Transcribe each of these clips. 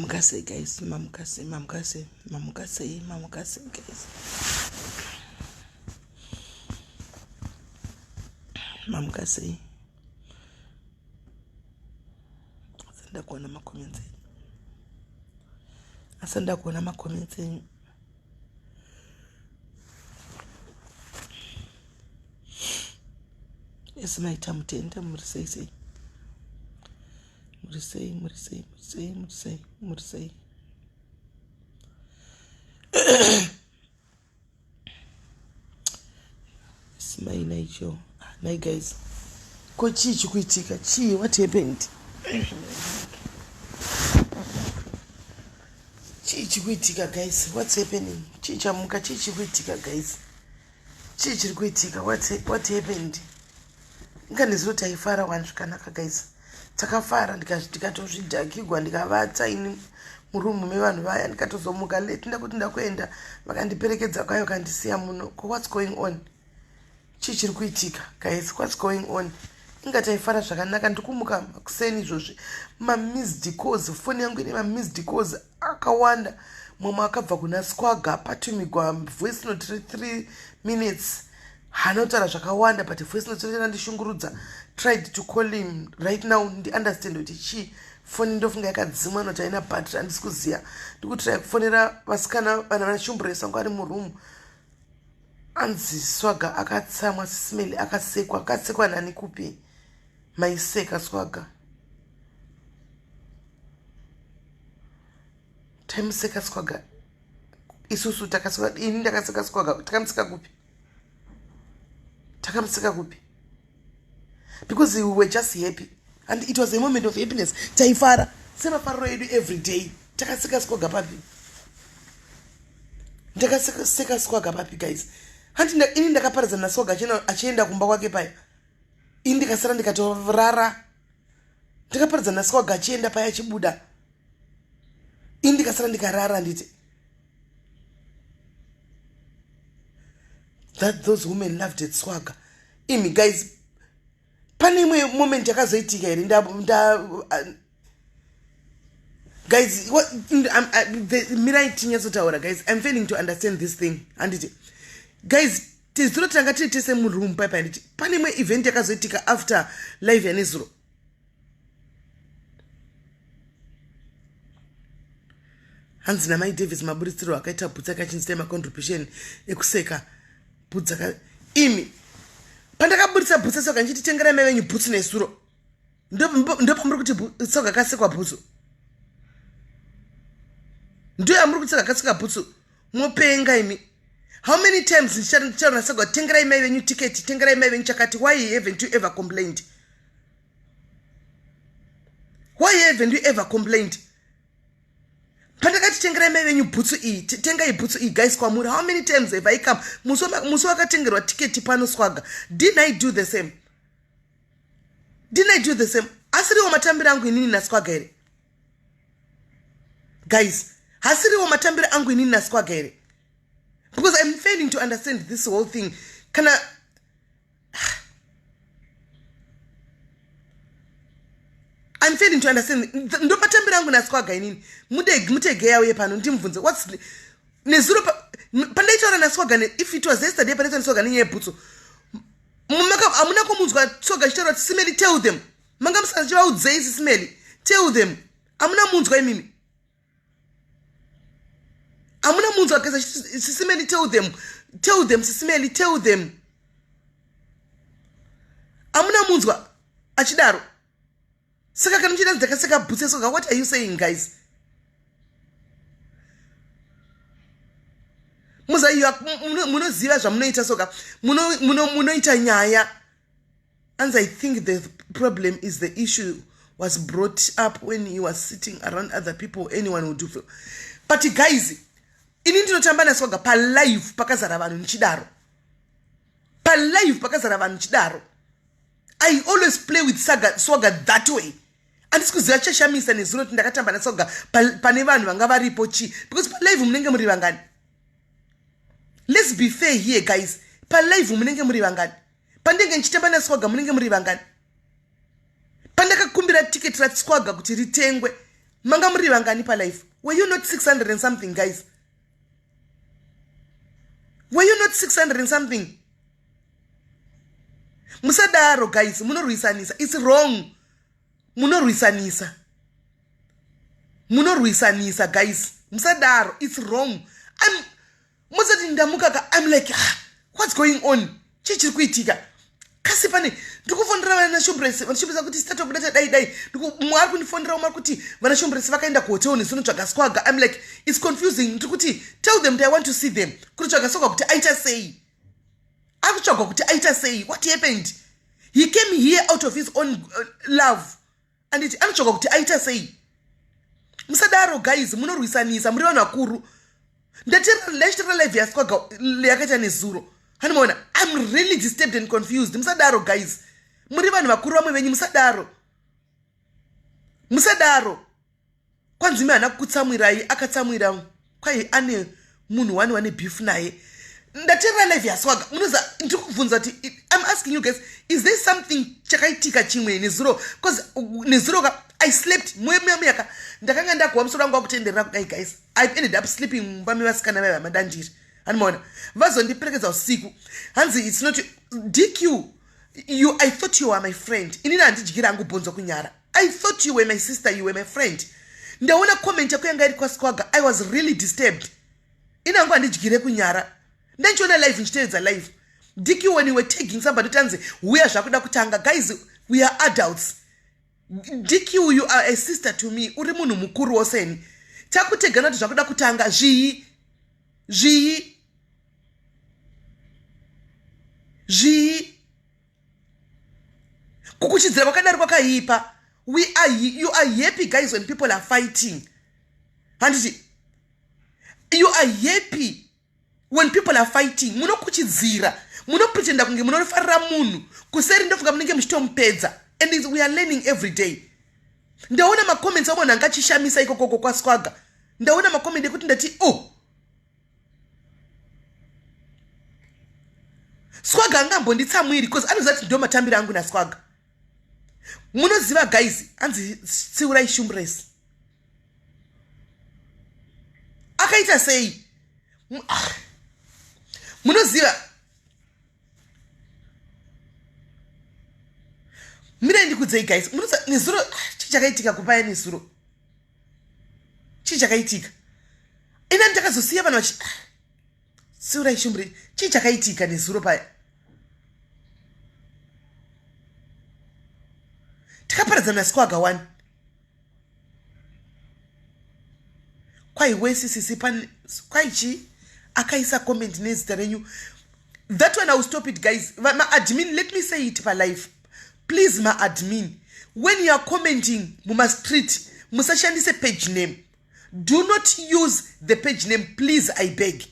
Mamukase guys, mamukase guys. Mamukase. Asanda kuona makomenti. Asanda kuona makomenti. Esma itamutenda murisei. Murisei. Smile naicho. Nai guys. Ko chichi kuitika. Chi, what happened? Chichi kuitika guys. What's happening? Chicha muka chichi kuitika guys. Chichi kuitika. What happened? Nganizota ifara wanzvikanaka guys. Takafara ndikatozvidhakigwa ndikavatsa ini murumu mevanhu vaya ndikatozomuka late ndakuti ndakuenda vakandiperekedza kwayo kandisiya muno. What's going on? Chichiri kuitika guys, what's going on? Ingataifara zvakanaka ndikumuka kuseni izvozvi mamised calls, foni yangu ine mamised calls akawanda. Mumwe akabva kuna Squaga patumigwa voice note 3 minutes hanotaura zvakawanda but voice note ina ndishungurudza. Tried to call him right now ndi understand kuti chi foni ndofunga yakadzimwa noti haina battery handisi kuziya. Ndikutry kufonera vasikana vana vanashumburesa ngo ari muroom. Anzi Swaga akatsamwa SIS-MELLY akasekwa nani kupi? Maiseka Swaga. Tamuseka Swaga. Isusu takaseka ini ndakaseka Swaga. Takamseka kupi? Because we were just happy and it was a moment of happiness. Taifara sema faro yedu every day. Takaseka Swaga papi. Ndakaseka Swaga papi guys. Hanti ini ndakaparadza na Swaga achienda kumba kwake paya. Ini ndikasara ndikatorara. Ndakaparadza na Swaga achienda paya achibuda. Ini ndikasara ndikarara nditi. That those women loved it Swaga. Imi guys, pane imwe moment yakazoitika here guys, what mirai tinyazotaura guys, I'm failing to understand this thing. And guys, tizuro tanga tese mu room paipa nditi pane imwe event yakazoitika after live yanizuro. Hanzi na Mai Davis maburitsiro akaita bhutsa kachinzita contribution ekuseka bhutsa imi pandakaburitsa bhutsa Swaga nchiti tengera mai venyu bhutsu nesuro ndopamuri kuti Swaga kasekwa bhutsu ndio amuri kuti Swaga kasekwa bhutsu mopenga imi. How many times ndichana Swaga tengera mai venyu ticket, tengera mai venyu chakati? Why haven't you ever complained? Why haven't you ever complained? Pandakati tengera mai venyu bhutsu iyi, tengai bhutsu iyi guys kwamuri. How many times have I come? Muso wakatengerwa ticket pano Swaga. Didn't I do the same? Asiriwo matambira angu inini na Swaga here. Guys, asiriwo matambira angu inini na Swaga here. Because I'm failing to understand this whole thing. I'm failing to understand. Ndo matambira angu na Swaga inini. Mutegeya uye pano ndimvunze. What's nezuro pandaitaura na Swaga if it was yesterday pandaitaura na Swaga ninye bhutsu. Amuna komunzwa Swaga chitaura kuti SIS-MELLY tell them. Manga musachiva udzei SIS-MELLY. Tell them. Amuna munzwa imimi. Amuna munzwa kaza SIS-MELLY tell them. Tell them SIS-MELLY tell them. Amuna munzwa achidaro. Saka kana mchida ndakaseka bhutsa Swaga. What are you saying guys? Munoziva zvamunoita Swaga. Munoita nyaya. And I think the problem is the issue was brought up when he was sitting around other people. Anyone would do so. But guys, ini ndinotamba na Swaga pa live pakazara vanhu nchidaro. I always play with Swaga that way. And this kuziva cheshamisa nezuro ndakatamba na Swaga pane vanhu vanga varipo chi. Because pa live munenge muri vangani. Let's be fair here guys. Pa live munenge muri vangani. Pandenge nchitamba na Swaga munenge muri vangani. Pandakakumbira ticket ra Swaga kuti ritengwe Manga muri vangani pa life. Were you not 600 and something, guys? Were you not 600 and something? Musadaro, guys. Munorwisanisa. It's wrong. Munorwisanisa. Munorwisanisa, guys. Musadaro. It's wrong. I'm like, what's going on? Chichi kuitika. Kasi pane ndikufondera vana shumbresi vanashumbresa kuti state of data dai mwari kunifondera umari kuti vana shumbresi vakaenda kuhotel sinotsvaga squaga. I'm like, it's confusing. Ndikuti tell them that I want to see them. Kutsvaga squaga kuti aita sei. Akutsvaga kuti aita sei. What happened? He came here out of his own love. And it anotsvaga kuti aita sei. Musadaro, guys. Munorwisanisa muri vanhu vakuru. Ndatira live yasquaga yakaita nezuro. Hanimona, I'm really disturbed and confused. Musadaro, guys. Muri vanhu vakuru vamwe venyu musadaro. Musadaro. Kwanzi mwana kutsamwirai akatsamwira kwai ane munhu wane beef naye. Ndatira live yasquaga. Munoza ndikubvunza kuti I'm asking you guys, is there something chakaitika chimwe nezuro? Because nezuro I slept mwemyaka ndakanga ndakuwa musoro wangu wakutenderera kudai, guys. I've ended up sleeping pami vasikana vaya madanjiri. Hanimona vazondiperekedza usiku hanzi it's not DQ. I thought you were my friend. Inini handidyira hangu bhonzo kunyara. I thought you were my sister, you were my friend. Ndaona comment yako yanga iri kwaSquaga. I was really disturbed. Ini hangu handidyire kunyara. Ndanchiona live nchiteedza live. DQ, when you were tagging somebody tanzi we are zvakuda kutanga, guys, we are adults. DQ, you are a sister to me. Uri munhu mukuru woseni. Takutegana kuti zvakuda kutanga zvi kukuchidzira kwakadaro kwakaipa. You are happy, guys, when people are fighting. Handiti, you are happy when people are fighting. Munokuchidzira, munopretenda kunge munofarira munhu kuseri ndofunga munenge muchitomupedza. And we are learning every day. Ndaona ma comments amona ngachishamisa ikoko kwaSquaga. Ndaona ma comment ekuti ndati Squaga angambonditsamwiri because anozati ndo matambira angu na Squaga. Munoziva, guys, anzi tsiurai shumbresi. Akaita sei. Munoziva. Mira ndikudzei, guys. Munoziva nezuro chichakaitika kupaya nezuro. Chichakaitika. Ina ndakazosiya vanhu vachi tsiurai shumbresi. Chichakaitika nezuro paya. Takaparadzana naSquaga 1. Kwai wesisi pan kwaichi akaisa comment nezita renyu. That one I will stop it, guys. My admin, let me say it for life. Please, my admin, when you are commenting, you must treat musashandise page name. Do not use the page name, please, I beg.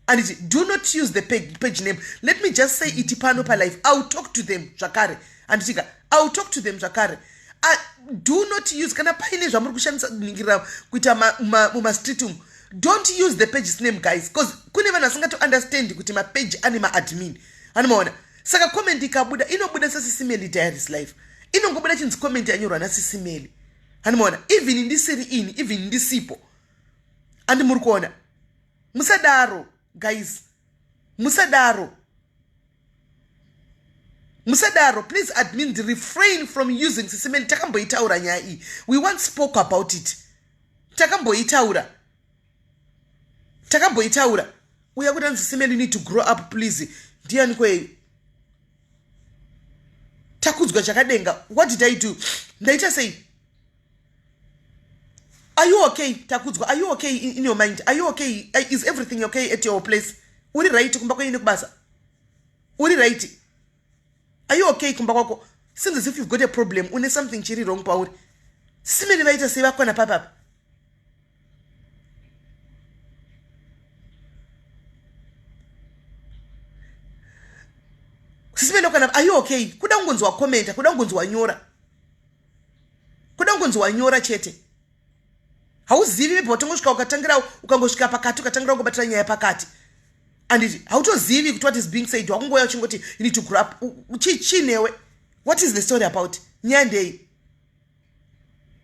And do not use the page name. Let me just say it pano pa life. I'll talk to them, Jakare. And I'll talk to them, Jakare. Do not use kana paine zvamuri kushandisa ningira kuita mumastreetum. Don't use the page's name, guys, because kune vanhu vasinga to understand kuti ma page ane ma admin. Anomaona saka comment ikabuda inobuda SIS MELLY diaries life. Inongobuda chinzi comment yanyorwa na SIS MELLY. Anomaona even ndisiri ini, even ndisipo. And muri kuona musadaro, guys. Musadaro, please, admin, refrain from using SIS MELLY. Takamboitaura nyai. We once spoke about it. Takamboitaura. We are going to SIS MELLY, you need to grow up, please. Dear Nkwe. Takudzwa chakadenga. What did I do? Ndaita say, are you okay, Takudzwa? Are you okay in your mind? Are you okay? Is everything okay at your place? Uri right kumbako yini kubasa? Uri right? Are you okay kumbako? Seems as if you've got a problem. Une something chiri wrong pauri. SIS MELLY vaita seva kona papa. SIS MELLY kana, are you okay? Kuda ngonzwa commenta, kuda ngonzwa nyora. Kuda ngonzwa nyora chete. Hauzivi potongosvika ukatangira ukangosvika pakati ukatangira kungobatira nyaya pakati. And hautozivi kuti what is being said. Wakungoya uchingoti you need to grow up. Chinewe. What is the story about? Nyaya ndei.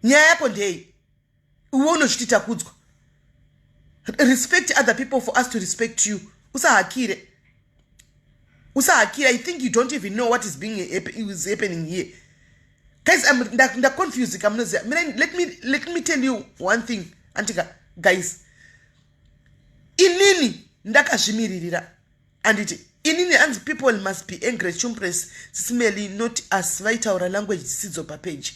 Nyaya yako ndei. uone uchititakudzwa. Respect other people for us to respect you. Usahakire. I think you don't even know what is happening here. Guys, I'm confused. Let me tell you one thing, Antika. Guys, inini ndakazvimiririra anditi inini and people must be angry chumpress smelly not as vaitaura language dzisidzo papage.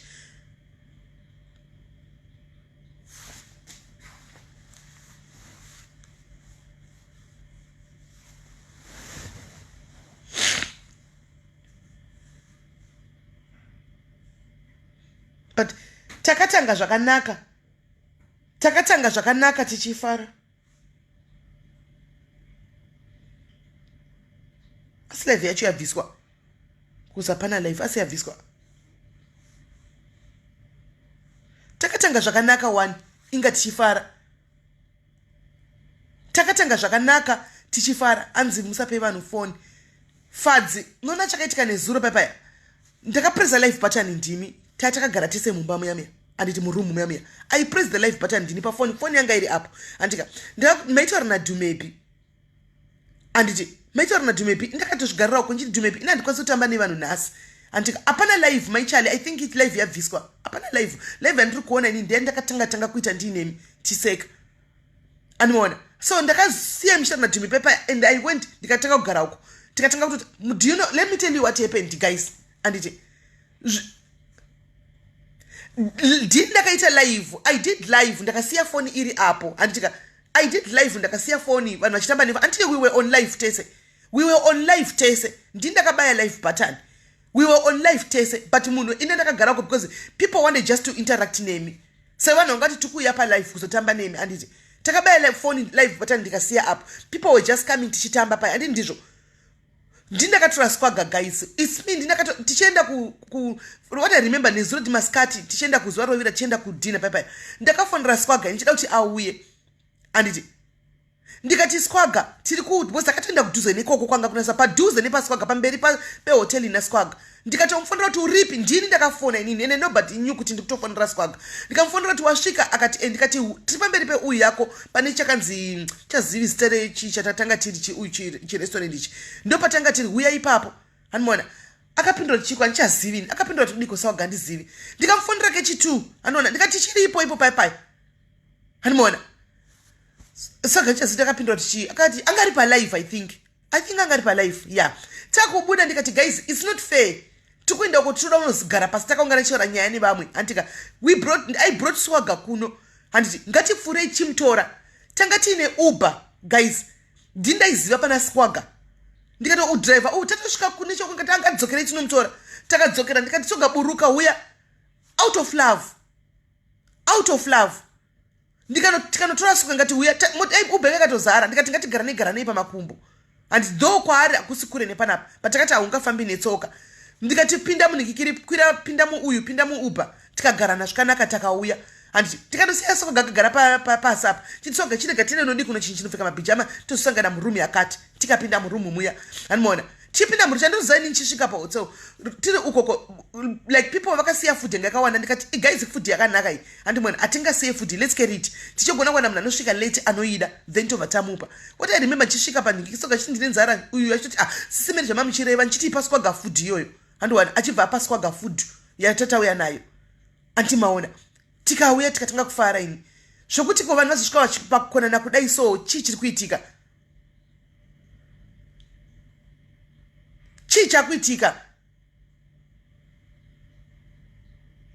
But takatanga zvakanaka tichifara. Asi life yacho yabviswa kuzapana life asi yabviswa. Takatanga zvakanaka one inga tichifara. Takatanga zvakanaka tichifara anzi musape vanhu phone. Fadzi nona chakaitika nezuro papaya. Ndakapresa life button ndimi. Takagara tese mumba muyamia anditi murumu muyamia. I press the live button ndini pa phone yanga iri apo. Andika maitaura na Dumepi. Anditi maitaura na Dumepi ndakatozvigarira uko nditi Dumepi inandikwanisa kutamba nevanhu nhasi. Andika apana live maichali I think it live yabviswa. Apana live andiri kuona ini ndiye ndakatanga kuita ndinemi tiseka. Animona. So ndakasiya mishana na Dumepi and I went ndikatanga kugara uko. Ndikatanga kuti do you know, let me tell you what happened guys. Anditi did ndakaita live. I did live ndakasiya phone iri apo andika I did live ndakasiya phone vanhu vachitamba nevo until we were on live tese ndindakabaya live button. We were on live tese but munhu ine ndakagarako because people wanted just to interact nemi. So vanhu ngati tikuya pa live kuzotamba nemi anditi takabaya live phone live button ndikasiya apo. People were just coming tichitamba pa anditi ndizvo. Ndindakatora squaga guys. It's me tichenda what I remember nezuro dimaskati tichenda kuzuva rovira tichenda kudina papa. Ndakafonera squaga ndichida kuti auye. Anditi ndikati squaga tiri because takatoenda kudhuze nekoko kwanga kunasa padhuze nepa squaga pamberi pe hotel ina squaga. Ndikatomufonera kuti uripi ndini ndakafona inini and nobody knew kuti ndikutofonera squaga. Ndikamufonera kuti wasvika akati ndikati tiri pamberi pe uyu yako pane chakanzi chazivi stere chatatanga tiri uyu chi restaurant ichi. Ndopatanga tiri uya ipapo. Anmona akapindura chiko andichazivini akapindura kuti diko sawa gandizivi. Ndikamufonera kechi2 anona ndikati chiri ipo pai. Anmona saka chazita akapindura kuti akati angari pa live I think angari pa live yeah. Takubuda ndikati guys it's not fair. Tukuenda kutoda unozigara pasi takaungana chora nyaya nevamwe andika I brought swaga kuno anditi ngatifurei chimtora tanga tiine Uber guys ndindaiziva pana swaga ndikati udriver tatosvika kune chokungati angadzokerei tinomutora takadzokera ndikati tsogaburuka uya out of love tikanotora suka ngati uya Uber yakatozara ndikati ngatigara nei pamakumbo and though kwaari akusi kure nepanapa but takati haungafambi netsoka. Ndikati pinda munikikiri kwira pinda mu uyu pinda mu Uber tikagarana zvakanaka takauya anditi tikatosiya soko gagara pasi apa chitsoga chirega tine nodi kuno chinhu chinopfeka mabhijama tosangana murumu yakati tikapinda murumu muya anmona chipinda muri chandozani nchisvika pahotel tiri ukoko like people vakasiya food ngakawanda ndikati guys food yakanaka iyi andimona atingasiye food let's get it tichogona kuwana munhu anosvika late anoida then tovatamupa what I remember chisvika panhikisoga chindine nzara uyu achiti sisimeri zvamamuchireva nchitipa squaga food iyoyo andiwana achibva apa squaga food yatatauya nayo antimaona tikauya tikatanga kufara ini zvokuti ko vanhu vazosvika vachipakonana kudai so chii chiri kuitika chii chakuitika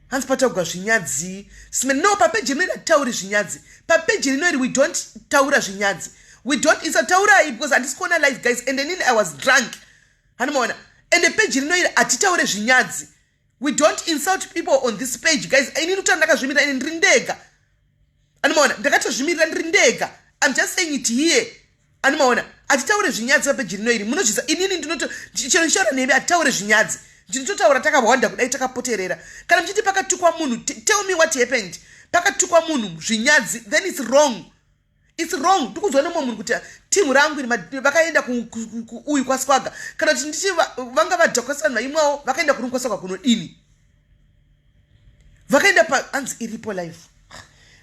hanzi pataugwa zvinyadzi no papeji rinoiri tauri zvinyadzi papeji rinoiri we don't taura zvinyadzi we don't isataurai because handisi kuona live guys and inini I was drunk hanimaona and the page rinoiri hatitaure zvinyadzi. We don't insult people on this page guys. Inini kuti ndakazvimirira ini ndiri ndega animaona ndakatozvimirira ndiri ndega I'm just saying it here animaona hatitaure zvinyadzi papeji rinoiri munozvisa inini ndinoto chero nshora nemi hatitaure zvinyadzi ndinototaura takawanda kudai takapoterera kana mchiti pakatukwa munhu tell me what happened pakatukwa munhu zvinyadzi then it's wrong. It's wrong. Tukuzwa nomwe munhu kuti timu rangu vakaenda uyu kwa squaga kana kuti nditi vanga vadhokosana imwewo vakaenda kurungu kwa squaga kuno dini vakaenda pa anzi iripo live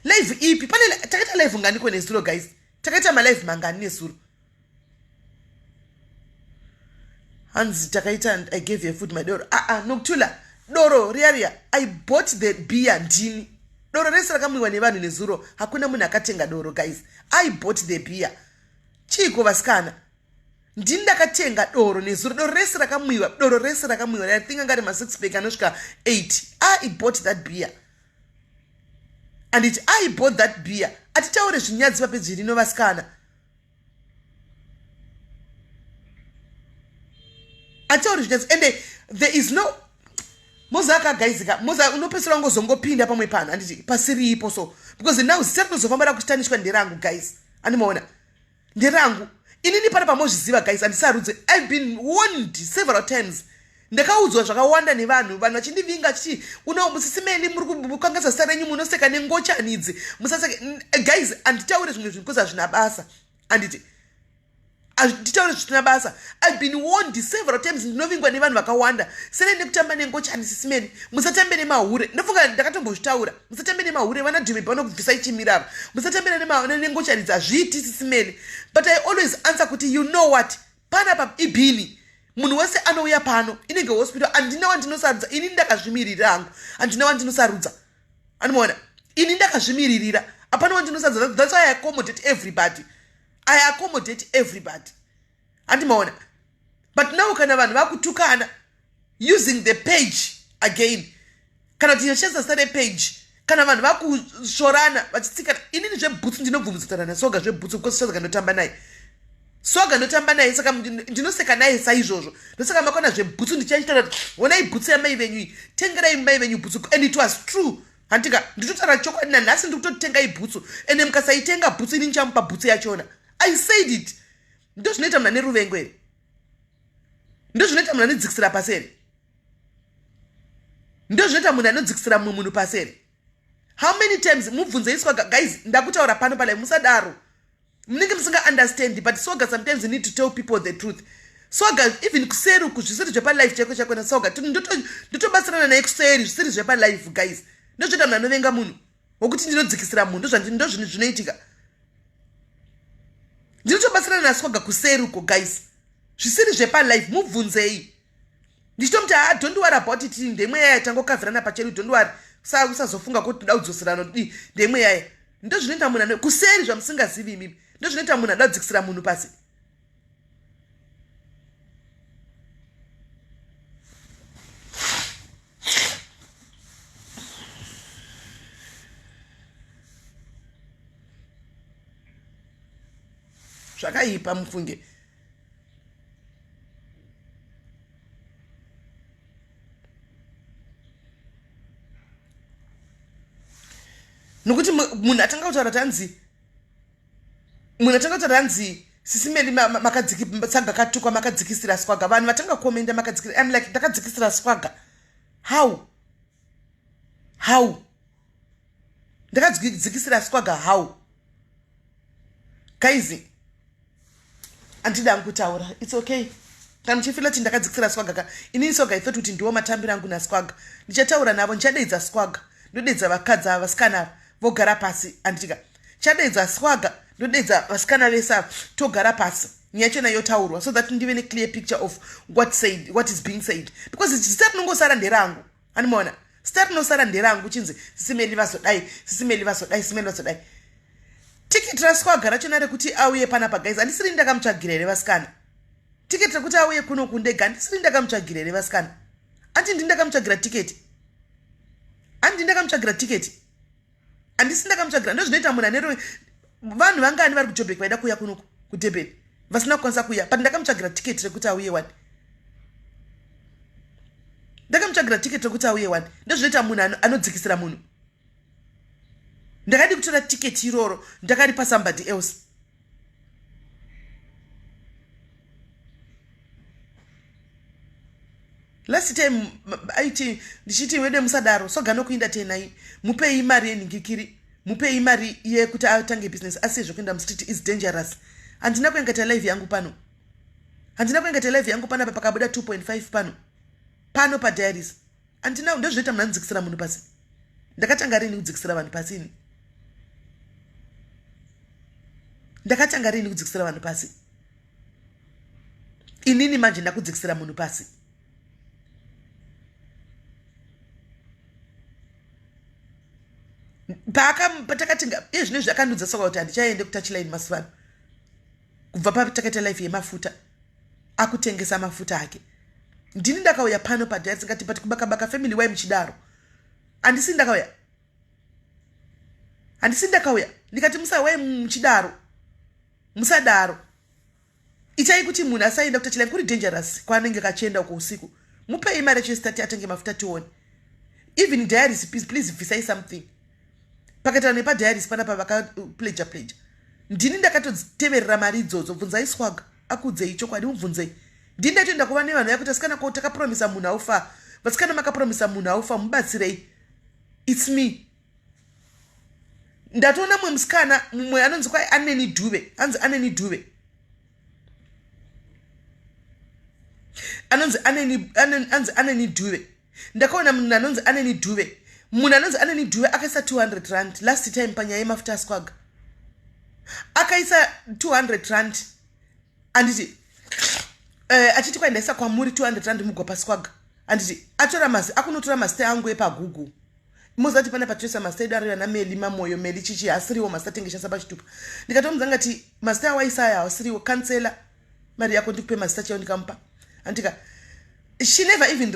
live ipi pane takaita live ngani kone nezuro guys takaita ma live mangani nezuro hanzi takaita and I gave you food my doro nokutula doro riya I bought the beer ndini doro rese rakamwiwa nevanhu nezuro hakuna munhu akatenga doro guys I bought the beer chiko vasikana ndini ndakatenga doro nezuro doro rese rakamwiwa I think angari ma 6 pack anosvika 8 I bought that beer and I bought that beer atitaure zvinyadzi papedzi rino vasikana atitaure zvinyadzi and there is no moza akagaizika moza unopesera ngozongopinda pamwe pano anditi pasiripo so because now zitatinozofamba rakutanishwa nderangu guys animaona nderangu inini pana pamozviziva guys andisarudze I've been warned several times ndakaudzwa zvakawanda nevanhu vachindivinga chichi musisiMelly muri kukangaza zita renyu munoseka nengochanidzi musaseke guys anditaure zvimwe zvinhu because hazvina basa anditi nditaure zvisina basa I've been warned several times ndinovingwa nevanhu vakawanda sene nekutamba nengochani SIS MELLY musatambe nemahure ndofunga ndakatombozvitaura musatambe nemahure vana dhimbi vanokubvisa ichimirava musatambe nengochani hazviiti SIS MELLY but I always answer kuti you know what pana pa ibhini munhu wese anouya pano inenge hospital andina wandinosarudza ini ndakazvimiririra hangu andina wandinosarudza anoona ini ndakazvimiririra apana wandinosarudza that's why I accommodate everybody andimaona but now kana vanhu vakutukana using the page again kana kuti yoshandisa sare page kana vanhu vakushorana vachitsikana inini zvebhutsu ndinobvumvudzana naSoga zvebhutsu because Soga ndotamba naye Soga ndotamba naye saka ndinoseka naye saizvozvo ndosaka makona zvebhutsu ndichaita kuti onai bhutsu yamai venyu tengerai mai venyu bhutsu and it was true handika nditotaura chokwadi nanhasi ndikutotengai bhutsu ende mukasaitenga bhutsu ini ndichamupa bhutsu yachona I said it ndo zvinoita munhu ane ruvengwere ndo zvinoita munhu anodzikisira paseri ndo zvinoita munhu anodzikisira mumwe munhu paseri how many times mubvunze Soga guys ndakutaura pano pala musadaro munenge musinga understand but Soga sometimes you need to tell people the truth Soga even kuseri kuzvisiri zvepalife chako chakona Soga ndotobasirana naye kuseri zvisiri zvepalife guys ndo zvinoita munhu anovenga munhu wokuti ndinodzikisira munhu ndo zvinhu zvinoitika ndinotobasirana naSoga kuseri uko guys zvisiri zvepalife mubvunzei ndichitomuti don't worry about it ndemwe yaya tangokavhirana pachelu don't worry usazofunga kuti toda kudzoserana kuti ndemwe yaya ndo zvinoita munhu kuseri zvamusingazivi imimi ndo zvinoita munhu adadzikisira munhu pasi zvakaipa mufunge nokuti munhu atanga kutaura tanzi SIS MELLY makadzikisira katukwa makadzikisira Swaga vanhu vatanga komenda makadzikisira I'm like ndakadzikisira Swaga how ndakadzikisira Swaga how guys andida kutaura it's okay kana muchifila kuti ndakadzikisira Swaga inini Soga I thought kuti ndiwo matambiro angu naSwaga ndichataura navo ndichadeidza Swaga ndodeidza vakadzi vasikana vogara pasi anditika chadeidza Swaga ndodeidza vasikana vese togara pasi nyaya chena yotaurwa so that ndive ne clear picture of what is being said because zita rinongosara nderangu animaona zita rinosara nderangu chinzi SIS MELLY vasodai tiketi raSwaga rachona rekuti auye panapa guys andisiri ndakamutsvagira here vasikana tiketi rekuti auye kuno kundega andisiri ndakamutsvagira here vasikana andi ndindakamutsvagira tiketi andisi ndakamutsvagira ndo zvinoita munhu ane vanhu vangani vari kuJoburg vaida kuuya kuno kuDurban vasina kukwanisa kuuya but ndakamutsvagira tiketi rekuti auye wani ndo zvinoita munhu anodzikisira munhu ndakadi kutora tiketi iroro ndakaripa somebody else last time ndichiti wede musadaro Soga nokuinda tenai mupei mari yenhingikiri mupei mari yekuti atange business asizvo kuenda mustreet is dangerous handina kuengeta live yangu pano apa pakabuda 2.5 pano padiaries handina ndo zvinoita munhu anodzikisira munhu pasi ndakatanga rini kudzikisira vanhu pasini ndakatanga rini kudzikisira vanhu pasi? Inini manje ndakudzikisira munhu pasi. Patakatinga iye zvino zvakanudza soka kuti handichaende kutouchline masivano. Kubva patakaita life yemafuta akutengesa mafuta ake. Ndini ndakauya pano padhaya ngati pati kubaka family wai muchidaro. Andisi ndakauya ndikati musawai muchidaro musadaro. Ichai kuti munhu asaenda kutouchline kuri dangerous kwaanenge kachienda uko usiku. Mupei mari chestati atenge mafuta tione. Even diaries please if you say something. Pakatana nepa diaries panapa vaka pledge. Ndini ndakatoteverera mari idzodzo bvunzai Swaga akudzei chokwadi mubvunzei. Ndini ndatoenda kuva nevanhu yakuti asikana ko takapromisa munhu aufa. Vasikana makapromisa munhu aufa mubatsirei. It's me. Ndatoona mwe musikana mumwe anonzi kwai Aneni Dube. Anzi Aneni Dube. Anonzi Aneni Dube. Ndakaona munhu anonzi Aneni Dube. Munhu anonzi Aneni Dube akaisa 200 rand last time panyaya yemafuta Swaga. Akaisa 200 rand anditi achiti kwaendaisa kwamuri 200 rand mugwapa Swaga. Anditi atora masi akunotora masite angu epaGoogle. Muzati pana patresa masite daro yana Meli mamoyo Meli chichi asiriwo masite tengesha saba chitupa. Ndikatomudza ngati masite waisaya asiriwo cancela mari yako ndikupe masite chayo ndikampa. Andika she never even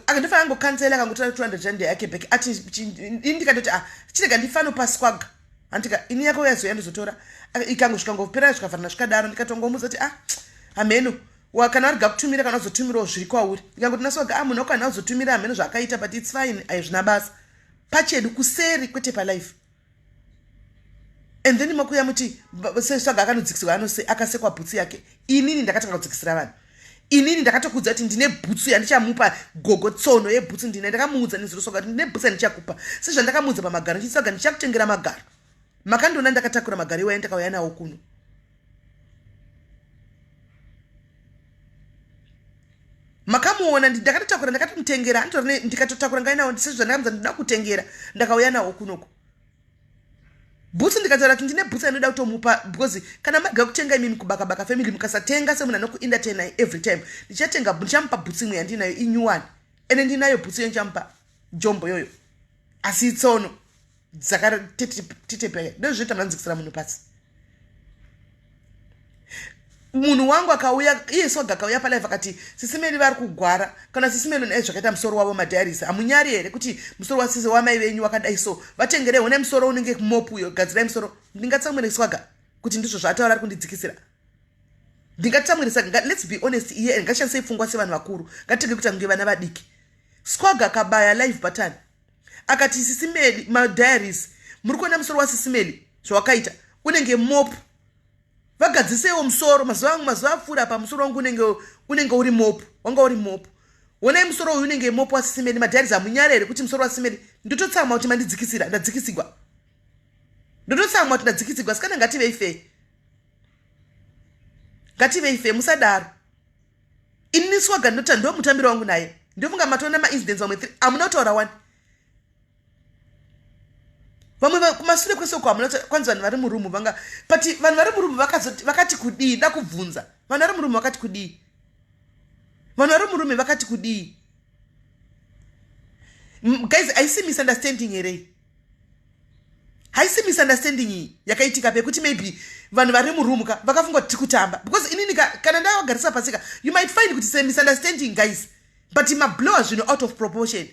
akandifa yango cancela kangotora 200 rand yake back ati indikatoti chirega ndifano pa Swaga. Andika ini yako yazo yandozotora ikangosvika ngopera zvikafanana zvikadaro ndikatongomuza kuti ameno wakana ari gakutumira kana uzotumirawo zviri kwauri. Ndikangoti naSwaga munhu wakana uzotumira ameno zvakaita but it's fine aizvina basa pachedu kuseri kwete palife. And then makuya muti Swaga akanodzikiswa akasekwa bhutsu yake. Inini ndakatanga kudzikisira vanhu. Inini ndakatokudza kuti ndine bhutsu yandichamupa gogo tsono yebhutsu ndine ndakamuudza nezuro Swaga kuti ndine bhutsu yandichakupa sezvandakamuudza pamagaro ndichiti Swaga ndichakutengera magaro. Makandona ndakatakura magaro iwayo ndakauya nawo kuno. Makamuona ndakatotakura ndakatomutengera ndikatotakura ngai nawo sezvandakamuudza ndinoda kutengera ndakauya nawo kunoko. Bhutsu ndikataura kuti ndine bhutsu anoda kutomupa because kana maga kutenga imimi kubaka family mukasatenga semunhu anokuentertain every time ndichamupa bhutsu imwe yandinayo inyuwani ene ndinayo bhutsu yenchamupa jombo yoyo asi tsono dzakatetepeya ndozvinoita mnanzikisira munhu pasi. Munhu wangu akauya iye Swaga akauya palive akati SIS MELLY vari kugwara kana SIS MELLY naye zvakaita musoro wavo madiaries amunyari here kuti musoro wasisi wamai venyu wakadai so vatengere une musoro unenge mopu uyo gadzirai musoro. Ndingatsamwire Swaga kuti ndizvo zvaataura ari kundidzikisira. Ndingatsamwirisa let's be honest iye ngashandise pfungwa sevanhu vakuru ngatenge kuti ange vana vadiki. Swaga akabaya live button akati SIS MELLY madiaries muri kuona musoro waSIS MELLY zvawakaita unenge mopu. Vagadzisewo musoro mazuva apfuura pa musoro wangu unenge uri mopu wanga uri mopu. Wonai musoro uyu unenge mopu waSIS MELLY madiaries amunyarere kuti musoro waSIS MELLY ndototsamwa kuti mandidzikisira ndadzikisigwa. Ndototsamwa kuti ndadzikisigwa sikana ngative ife musadaro. Ini Swaga ndota ndo mutambiro wangu naye. Ndofunga matona ma incidents wamwe 3 amuna kutaura 1. Vamwe kumashure kwesoko amunoti kwanzi vanhu vari murumu vanga pati vanhu vari murumu vakati kudii ndakubvunza. Vanhu vari murumu vakati kudii. Vanhu vari murume vakati kudii. Guys, I see misunderstanding here. I see misunderstanding yakaitika pekuti maybe vanhu vari murumu vakafunga kuti kutamba because inini kana ndavagarisa pasika you might find kuti say misunderstanding guys but ima blow zvino out of proportion.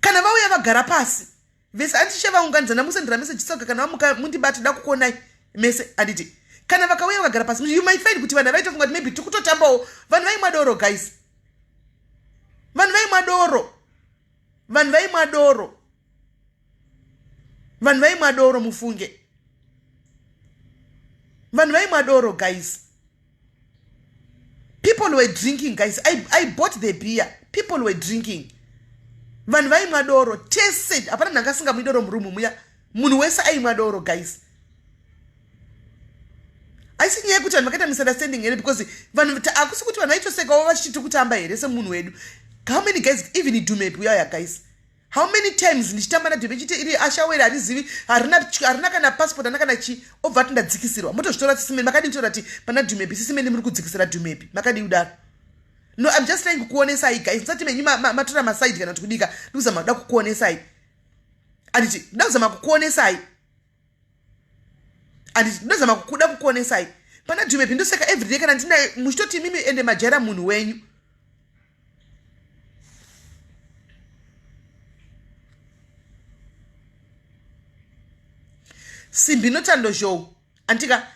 Kana vauya vagara pasi vese andichavaunganidzana musendera message Swaga kana vamuka mundibati dakukonai mese anditi kana vakauya vagara pasi you might find kuti vanhu vaitofunga kuti maybe tikutotambawo vanhu vaimwa doro guys. Vanhu vaimwa doro. Vanhu vaimwa doro mufunge. Vanhu vaimwa doro guys. People were drinking guys. I bought the beer. People were drinking. Vanhu vaimwa doro tested hapana ndangasinga mwidoro murumu muya munhu wese aimwa doro guys. Aisi nyaya kuti vanhu vakaita misunderstanding here because vanhu akusi kuti vanhu vaitoseka vava vachiti kutamba here semunhu wedu. How many guys even Dumepi uyaya guys How many times ndichitamba nadhome chiti iri ashawera harizivi harina kana passport harina kana chi obva ati ndadzikisirwa motozvitora sisimeni makadi kutora kuti pana dhumepi sisimeni muri kudzikisira dhumepi makadi kudaro. No, I'm just trying kukuonesai guys. Nsati menyu matora masaidi kana kuti kudika ndikuzama kuda kukuonesai. Anditi ndakuzama kukuonesai. Anditi ndakuzama kuda kukuonesai. Pana dhumepi ndoseka everyday kana ndina muchitoti mimi ende majera munhu wenyu. Simbi notando show antika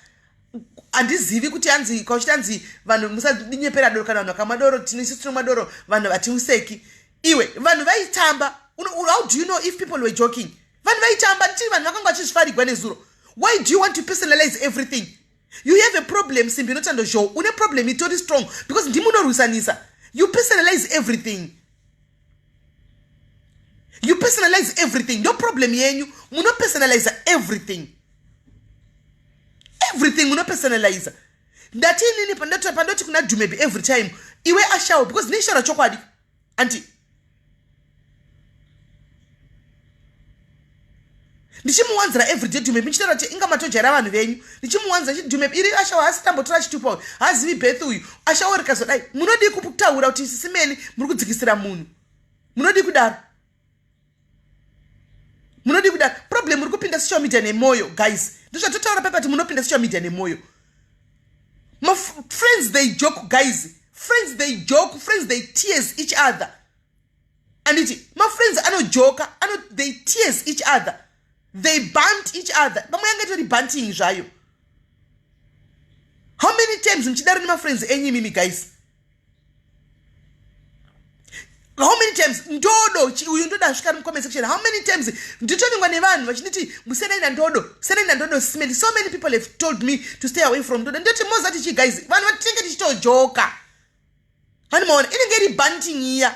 andizivi kuti anzi kwachiti anzi vanhu musadinyepera doro kana vanhu vakamadoro tinisisino madoro vanhu vatimuseki iwe vanhu vaitamba. How do you know if people were joking? Vanhu vaitamba nditi vanhu vakanga vachizvifarigwa nezuro. Why do you want to personalize everything? You have a problem. Simbi notando show une problem itori strong because ndimunorwisanisa. You personalize everything. You personalize everything. No problem yenyu. Muno personalize everything. Everything muno personalize. Ndati nini pandoti kuna dhumepi every time. Iwe ashawo because nishara chokwadi. Anti. Ndichimuwanzira everyday dhumepi nchitara kuti inga matojera vanhu venyu. Ndichimuwanzira kuti dhumepi iri ashawo asitambotora chitupa. Hazivi birth uyu. Ashawo rikazodai. Munodi kutaura kuti sisimeni muri kudzikisira munhu. Munodi kudaro. Munodi kuda problem uri kupinda social media nemoyo guys. Ndisho totaura pepati munopinda social media nemoyo. My friends they joke guys. Friends they joke, friends they tease each other. And my friends are no joker, they tease each other. They bunt each other. Bamuyanga bunting jayo. How many times mchidari my friends enyi mimi guys? How many times ndodo uyu ndodo ashika mu comment section? How many times nditoni ne vanhu vachiniti musena ina ndodo smell? So many people have told me to stay away from ndodo. Ndoti mozati chi guys vanhu vatinge tichito joka hanimona inenge bunting here.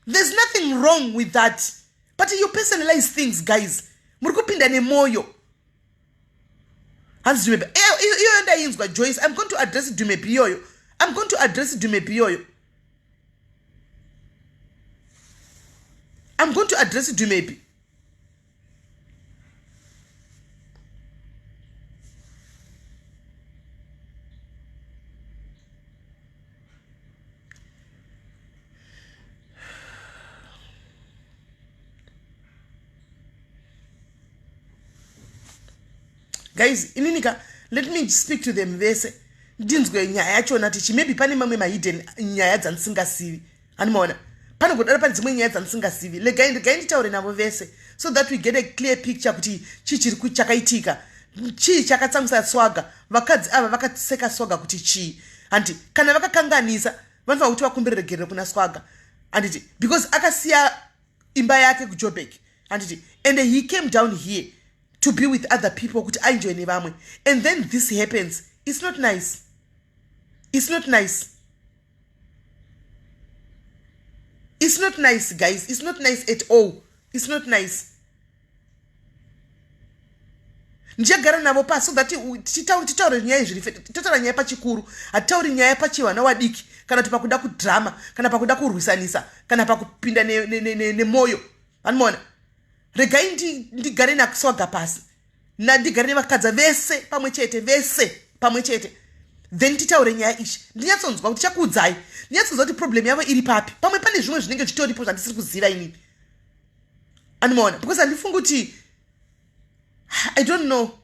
There's nothing wrong with that, but you personalize things guys. Muri kupinda nemoyo hanzi dhumepi iyo ndayinzwa Joyce. I'm going to address dhumepi yoyo. I'm going to address dhumepi yoyo. I'm going to address it maybe. Guys, ininika, let me speak to them vese. Ndinzwe nyaya yacho natichi maybe pane mamwe mahidden nyaya dzansingasiri. Animona. Pane kudara pane dzimwe nyaya dzansingasiri. Gainditaure navo vese so that we get a clear picture kuti chiri chakaitika. Chii chakatsamisa swaga. Vakadzi ava vakatseka swaga kuti chii. Andi kana vakakanganisa vanofana kuti vakumbirire gerero kuna swaga. Anditi because akasiya imba yake kuJoburg. Anditi and he came down here to be with other people kuti aenjoy nevamwe, and then this happens. It's not nice. It's not nice. It's not nice guys. It's not nice at all. It's not nice. Njagara navo pa so that titaure nyaya izvi titaura nyaya pachikuru, hatitauri nyaya pachivana wadiki kana kuti pakuda kudrama kana pakuda kurwisanisa kana pakupinda nemoyo. Anmona regai ndigare nakuswaga pasi ndigare nevakadza vese pamwe chete then titaure nyaya ichi. Ndinyatsonzwa kuti chakuudzai, ndinyatsonzwa kuti problem yavo iri papi, pamwe pane zvimwe zvinenge zvitoripo zvandisiri kuziva inini. Anmona because andifunga kuti I don't know.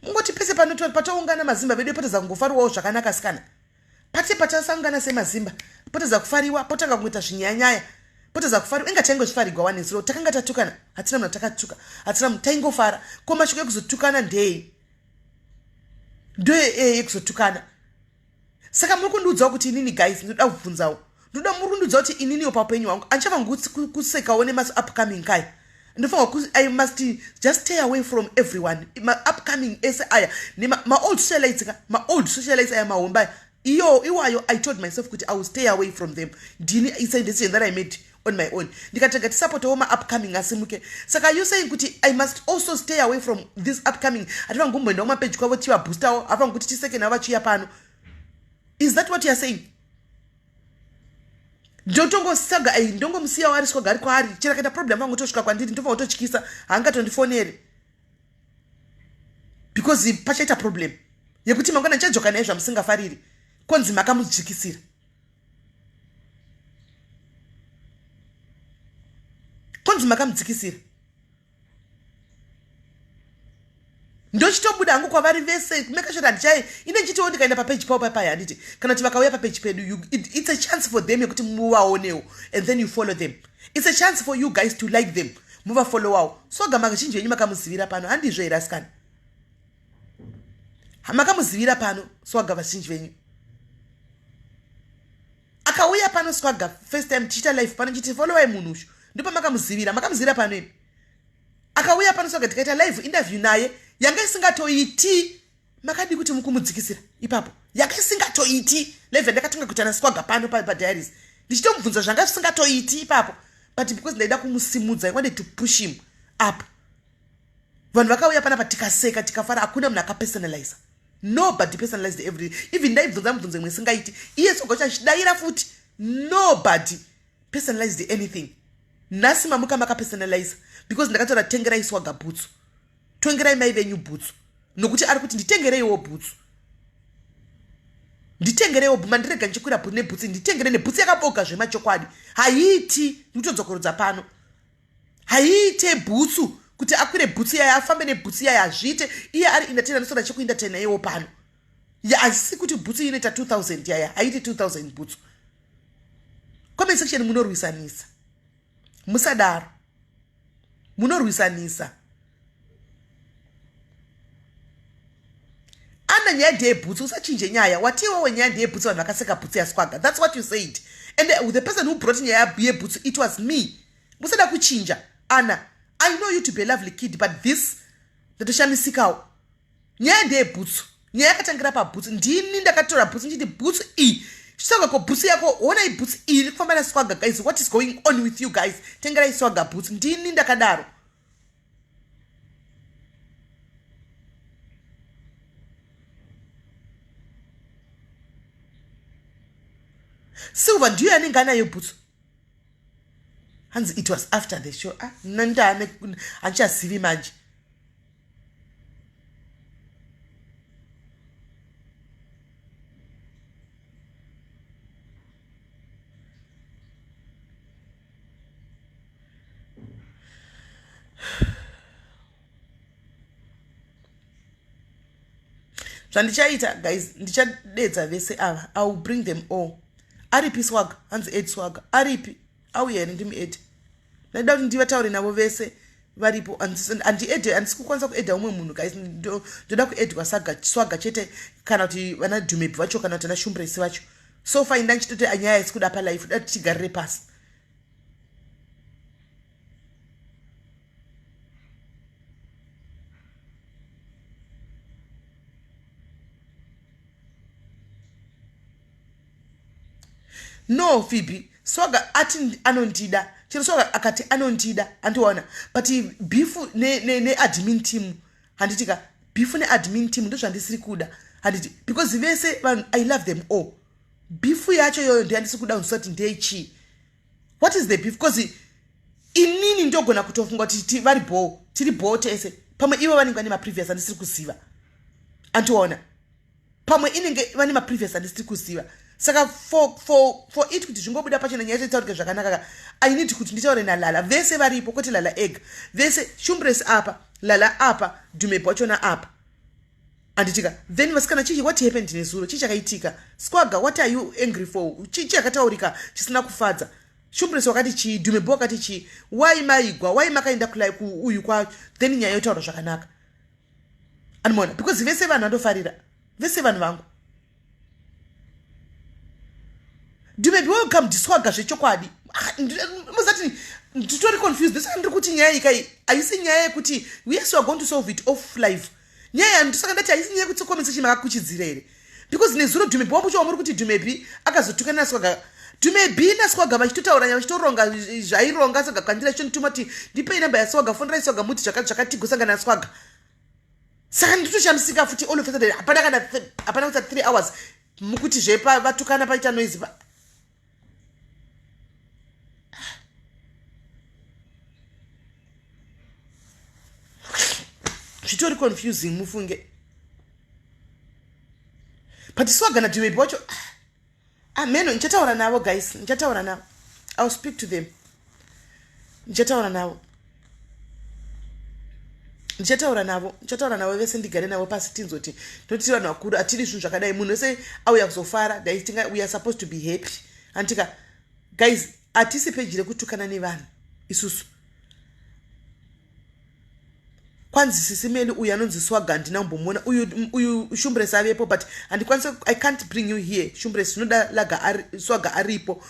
Mungoti pese patoungana mazimba vedu potedza kungofariwawo zvakanaka sikana. Pate patasangana semazimba potedza kufariwa, potanga kuita zvinyanyaya, potedza kufariwa ingatangwe zvifarigwa 1-0. Takanga tatukana, hatina munhu takatuka, hatina munhu taingofara. Ko mashoko ekuzotukana ndei? Ndoye ekuzotukana. Saka muri kundiudzawo kuti inini guys ndoda kubvunzawo. Ndoda muri kundiudzawo kuti inini paupenyu hwangu andichava kusekawo nema upcoming kai. I must just stay away from everyone. My upcoming aya my old socialites aya mahomba. Iwayo I told myself kuti I will stay away from them. It's a decision that I made on my own. Ndikatega ti support oma upcoming asimuke. Saka you saying kuti I must also stay away from this upcoming. Ativa ngumbo ndo page kwavo tiwa booster wo, afa nguti tiseke na vachiya pano. Is that what you are saying? Ndotongo saga ai ndongo msiya wari siko gari kwa hari. Chira keta problem wangu toshuka kwa ndiri ndova utochikisa hanga tondifonere. Because pachaita problem. Yekuti mangwana nchajoka naizva musingafariri. Konzi makamudzikisira. Konzi makamudzikisira. Ndochitobuda hangu kwavari vese make sure ndichai ine chiti ndikaenda pa page papa paya nditi kana kuti vakauya pa page pedu it's a chance for them yekuti muvaonewo and then you follow them. It's a chance for you guys to like them. Muva follow wao. So gama kachinji yenyu makamuzivira pano handizvo iraskana. Makamuzivira pano swaga vazhinji venyu. Akauya pano swaga first time tichita live pano chiti follow munhu usho. Ndipo makamuzivira pano ipi. Akauya pano swaga tikaita live interview naye yanga isingatoiti makadi kuti mukumudzikisira ipapo. Yanga isingatoiti live ndakatunga kutana swaga pano pa diaries. Ndichitomubvunza zvanga isingatoiti ipapo. But because ndaida kumusimudza I wanted to push him up. Vanhu vakauya pana patikaseka tikafara hakuna munhu akapersonalize. Nobody personalized everything. Even ndaibvunza mubvunzo imwe isingaiti. Iye sogocha chidaira futi. Nobody personalized anything. Nasi mamuka makapersonalize. Because ndakatora tengerai swaga boots. Tengerai mai venyu boots. Nokuti ari kuti nditengereiwo boots. Nditengereiwo mandirega nchikwira ne boots. Nditengere ne boots yakaboka zvemachokwadi. Haiti ndotodzokorodza pano. Haite boots. Kuti akwire boots yaya afambe ne boots yaya azvite iye ari indatena nosora chekuindatena yewo pano. Ya asi kuti boots inoita 2000 yaya haiti 2000 boots. Comment section munorwisanisa. Musadaro. Munorwisanisa. Ana nyaya de boots usachinje nyaya watiwa nyaya de boots vanhu vakaseka boots yaswaga. That's what you said. And the person who brought nyaya ye boots it was me. Musada kuchinja. Ana I know you to be a lovely kid, but this ndatoshamisikawo. Nyaya de boots. Nyaya yakatangira pa boots. Ndini ndakatora boots nditi boots i. Swaga ko boots yako ona I boots i kufamba na swaga guys. What is going on with you guys? Tengera I swaga boots. Ndini ndakadaro. Silver do you aningana yo boots? Hands it was after the show. Nanda ancha sivi maji. Zvandichaita guys, ndichadedza vese ava. I will bring them all. Aripi swag, hands 8 swag. Aripi. Auye ndimi ed. Ndaida kuti ndivataure navo vese varipo andi-ed handisikukwanisa kuedha umwe munhu guys. Ndoda kuedhwa swaga chete kana kuti vana dhumepi vacho kana kuti vana shumbresi vacho. So far ndanchitoti anyaya isikuda palife dati tigarire pasi. No Phoebe, swaga ati anondida. Chiro swaga akati anondida andiona. But bifu ne admin team handitika bifu ne admin team ndo zvandisiri kuda. Handiti because vese I love them all. Bifu yacho yoyo ndi handisi kuda unsati ndechi. What is the beef? Because inini ndogona kutofunga kuti vari bo, tiri bo tese. Pamwe ivo vanenge ma previous handisiri kuziva. Andiona. Pamwe inenge vane ma previous handisiri kuziva. Saka for it kuti zvingobuda pachena nyaya yetaurike zvakanaka I need kuti nditaure nalala vese varipo kuti lala egg vese shumbresi apa lala apa dhumepo wachona apa anditika then vasikana chichi what happened nezuro chichi chakaitika squaga what are you angry for chichi chakataurika chisina kufadza shumbresi wakati chi dhumepo wakati chi why maigwa why makaenda kulai uyu kwa then nyaya yotaura zvakanaka animona because vese vanhu vandofarira vese vanhu vangu Dhumepi welcome diswaga zvechokwadi. Muzati nditori confused. This ndiri kuti nyaya ikai aisi nyaya kuti yes we are going to solve it off live. Nyaya ndisaka ndati aisi nyaya kuti comment section makakuchidzira ere. Because nezuro Dhumepi wamucho wamuri kuti Dhumepi akazotukana naswaga Tumebhi naSwaga vachitotaura nyaya vachitoronga zvaironga Swaga kandira chonituma kuti ndipei namba yaSwaga fonirai Swaga muti zvakati kusangana naSwaga. Saka nditoshamisika futi all of a sudden hapana kusa 3 hours mukuti zvepa vatukana paita noise pa. Zvitori confusing mufunge. But Swaga na Tumebhi wacho ameno nichataura navo guys, nichataura navo. I'll speak to them. Nichataura navo vese ndigare navo pasi tinzoti toti vanhu vakuru atidi zvinhu zvakadai munhu wese auya kuzofara guys tinga we are supposed to be happy antika guys atisi peji rekutukana nevanhu isusu kwanzi SIS MELLY uyu anonzi Swaga ndinambomona uyu Shumbresi avepo but andikwanisa I can't bring you here Shumbresi zvinoda laga Swaga aripo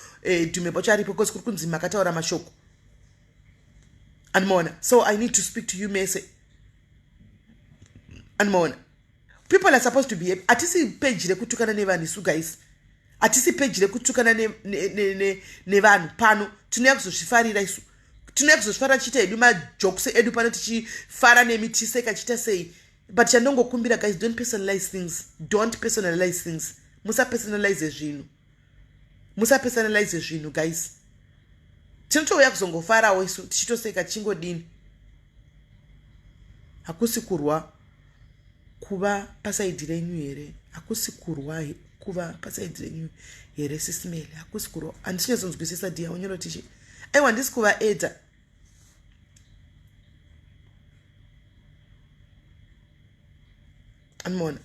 Tumebhi wacho aripo because kuri kunzi makataura mashoko andmona so I need to speak to you mese andmona people are supposed to be happy atisi page rekutukana nevanhu isu guys atisi page rekutukana nevanhu pano tinoya kuzozvifarira isu tinoya kuzozvifara tichita edu majokes edu pano tichifara nemitiseka chita sei but chandongokumbira guys don't personalize things musapersonalize zvinhu guys tinotouya kuzongofarawo isu tichitoseka tichingodini hakusi kurwa kuva pasaidi renyu here hakusi kurwa kuva pasaidi renyu here SIS MELLY hakusi kurwa handichinyatsonzwisisa dia onyoro tichi aiwa handisi kuvaedza anmona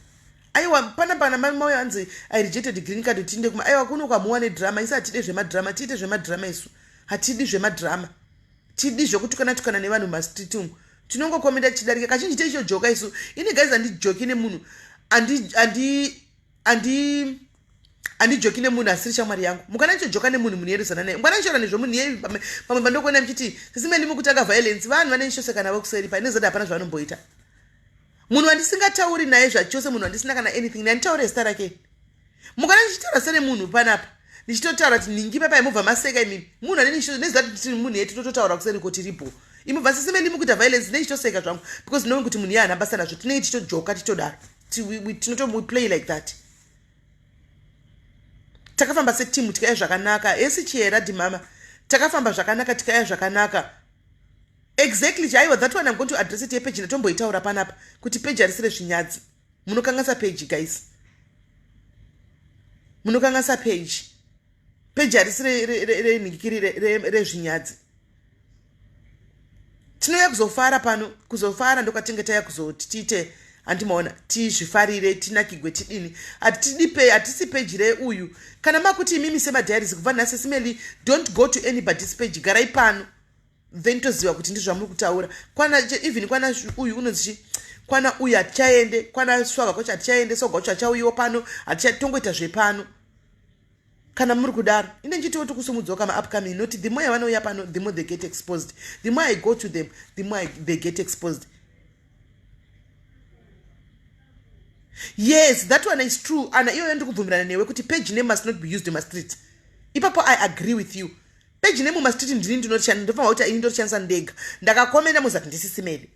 aiwa pana mauyo hanzi I rejected green card tinde kuma aiwa kuno kwamuwa nedrama isi hatide zvemadrama tiite zvemadrama isu hatidi zvemadrama tidi zvokutukana nevanhu mastreet umu tinongokomenda tichidarika kazhinji teicho joka isu ini guys handijoki nemunhu handijoki nemunhu asiri shamwari yangu mukana nichojoka nemunhu munoyerizana naye mukana nichora nezvomunhu yei pamwe pandokuona muchiti SIS MELLY mukutanga violence vanhu vanenishoseka navo kuseri painezoti hapana zvanomboita munhu wandisingatauri naye zvachose munhu wandisina kana anything nanditaure zita rake mukana nichitaura sene munhu panapa nichitotaura kuti ningi pepa imubva maseka imimi munhu anenishoseka nezati munhu yetu tototaura kuseri kuti ripo imubva SIS MELLY mukuita violence neichitoseka zvangu because ndinonge kuti munhu yaanhambasa nazvo tinenge tichitojoka tichitodaro we play like that takafamba setimu tikaya zvakanaka esi chiera dimama takafamba zvakanaka tikaya zvakanaka exactly chaiwa that one I'm going to address it page ndatomboitaura panapa kuti page harisire zvinyadzi munokangasa page guys munokangasa page harisire renhikiri rezvinyadzi tinouya kuzofara pano kuzofara ndokwatinge taya kuzoti tiite handimaona tizvifarire tinakigwe tidini hatisi page reuyu kana makuti imimi semadhiaries kubva nhasi SIS MELLY don't go to anybody's page garai pano then toziva kuti ndizvamuri kutaura even kwana uyu unonzi kwana uyu hatichaende kwana Swaga kwacho hatichaende Swaga kwacho hachauyiwo pano hatichatongoita zvepano kana muri kudaro ine nchitiwo tokusumudzawo kama upcoming noti the more yavanouya pano the more they get exposed the more I go to them the more they get exposed. Yes, that one is true. And iyoyo ndikubvumirana newe kuti page name must not be used in my street. Ipapo I agree with you. Page name must street ndini ndinotishandisa ndofamba kuti ini ndotishandisa ndega. Ndakakomenda muzati ndisi SIS MELLY.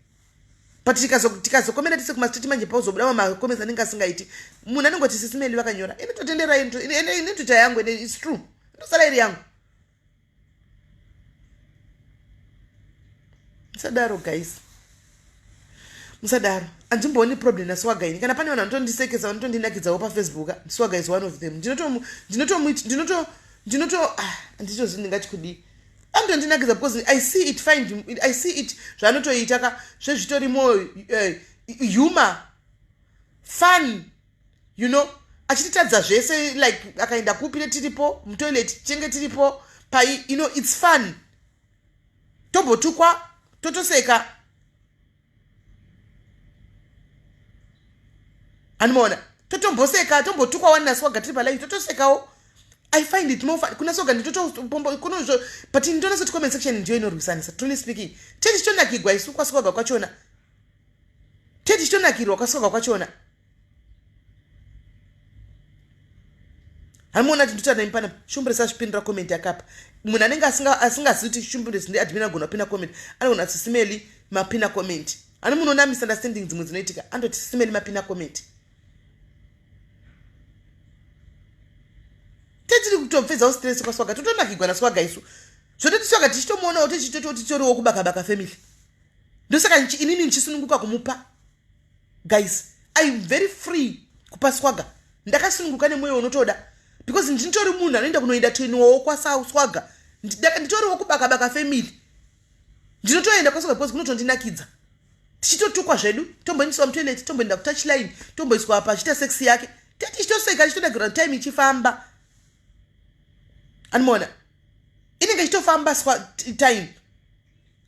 But tikazokomenda tisi kuma street manje pauzobuda makomenda ninga singaiti. Munhu anongoti SIS MELLY vakanyora. Ini totendera ini tuta yangu it's true. Ndosala iri yangu. Musadaro guys. Musadaro. Andimboni problem na Swaga ini. Kana pane vanhu vanotondisekesa vanotondinakidzawo pa Facebook. Swaga is one of them. Ndicho zvindingati kudi. Andondinakidza because I see it fine. I see it zvanotoita ka zvezvitori more humor, fun, you know. Achititadza zvese like akaenda kupire tiripo, mutoilet chenge tiripo, pai, you know, it's fun. Tobotukwa, totoseka. Anmona, totomboseka, tombotukwa wana Swaga tiri palive, totosekawo. I find it more fun. Kuna Swaga nditoto pombo kuno jo but ndona so comment section ndio inorwisanisa. Truly speaking, tedi chitona kigwa isu kwa Swaga kwachona. Tedi chitona kirwa kwa Swaga kwachona. Hamuona kuti nditana impana Shumbure sashipindira comment yakapa. Munhu anenge asingazivi kuti Shumbure ndiadmin agona kupinda comment. Anogona kuti SIS-MELLY mapina comment. Ani munoona misunderstanding dzimwe dzinoitika. Andoti SIS-MELLY mapina comment. Tetiri kutopfedza stress kwa Swaga. Totonakigwa na Swaga isu. Zvototi Swaga tichitomuona kuti tichitotoriwo kubaka family. Ndosaka inini ndichisununguka kumupa. Guys, I am very free kupa Swaga. Ndakasununguka nemwoyo unotoda. Because nditori munhu anoenda kunoenda twiniwawo kwa Swaga. Nditoriwo kubaka family. Ndinotoenda kwa Swaga because kunotondinakidza. Tichitotukwa zvedu, tomboendeswa mutoilet, tomboenda kutouchline, tomboiswa apa achita sex yake. Tichitoseka chichitodagira time ichifamba. Anmona. Inenge ichitofamba time.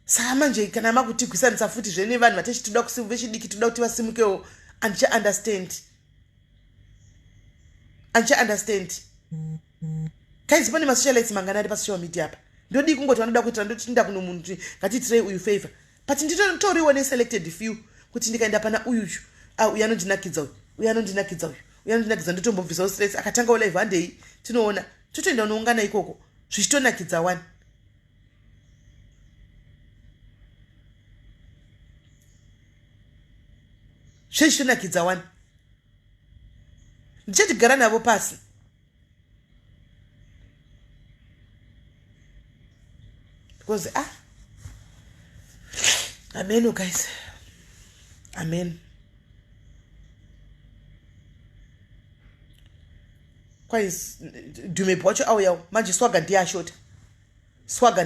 Saka manje kana makutigwisanisa futi zvene vanhu vatechi toda kusimuka vechidiki toda kuti vasimukewo andicha understand. Guys, pane masocialites mangana pa social media apa. Ndodi kungoti vanoda kuita ndotinda kuno munhu ngatitirei uyu favor. But nditoriwo ne selected few kuti ndikaenda pana uyu uyu anondinakidza ndotombobvisa stress akatanga live handei tinoona totoenda unoungana ikoko zvichitonakidza one. Zvichitonakidza one. Ndichatigara navo pasi. Because amen, guys. Amen. Guys, dumebwacho auya manje Swaga ndiashota. Swaga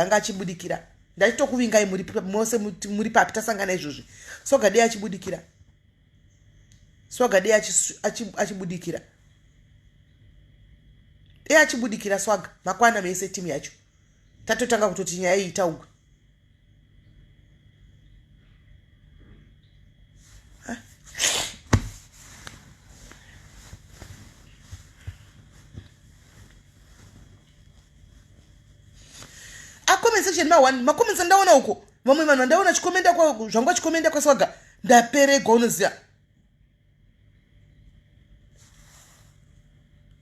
anga achibudikira. Ndachitokuvingai muri papi tasangana izvozvi. Swaga dei achibudikira. Achibudikira Swaga makwana mese timu yacho. Tatotanga kutoti nyaya iyi itaugwa. Comment section ma comments ndaona uko. Vamwe vanhu ndaona chikomenda kwa zvangu chikomenda kwa Swaga. Ndaperegwa unoziya.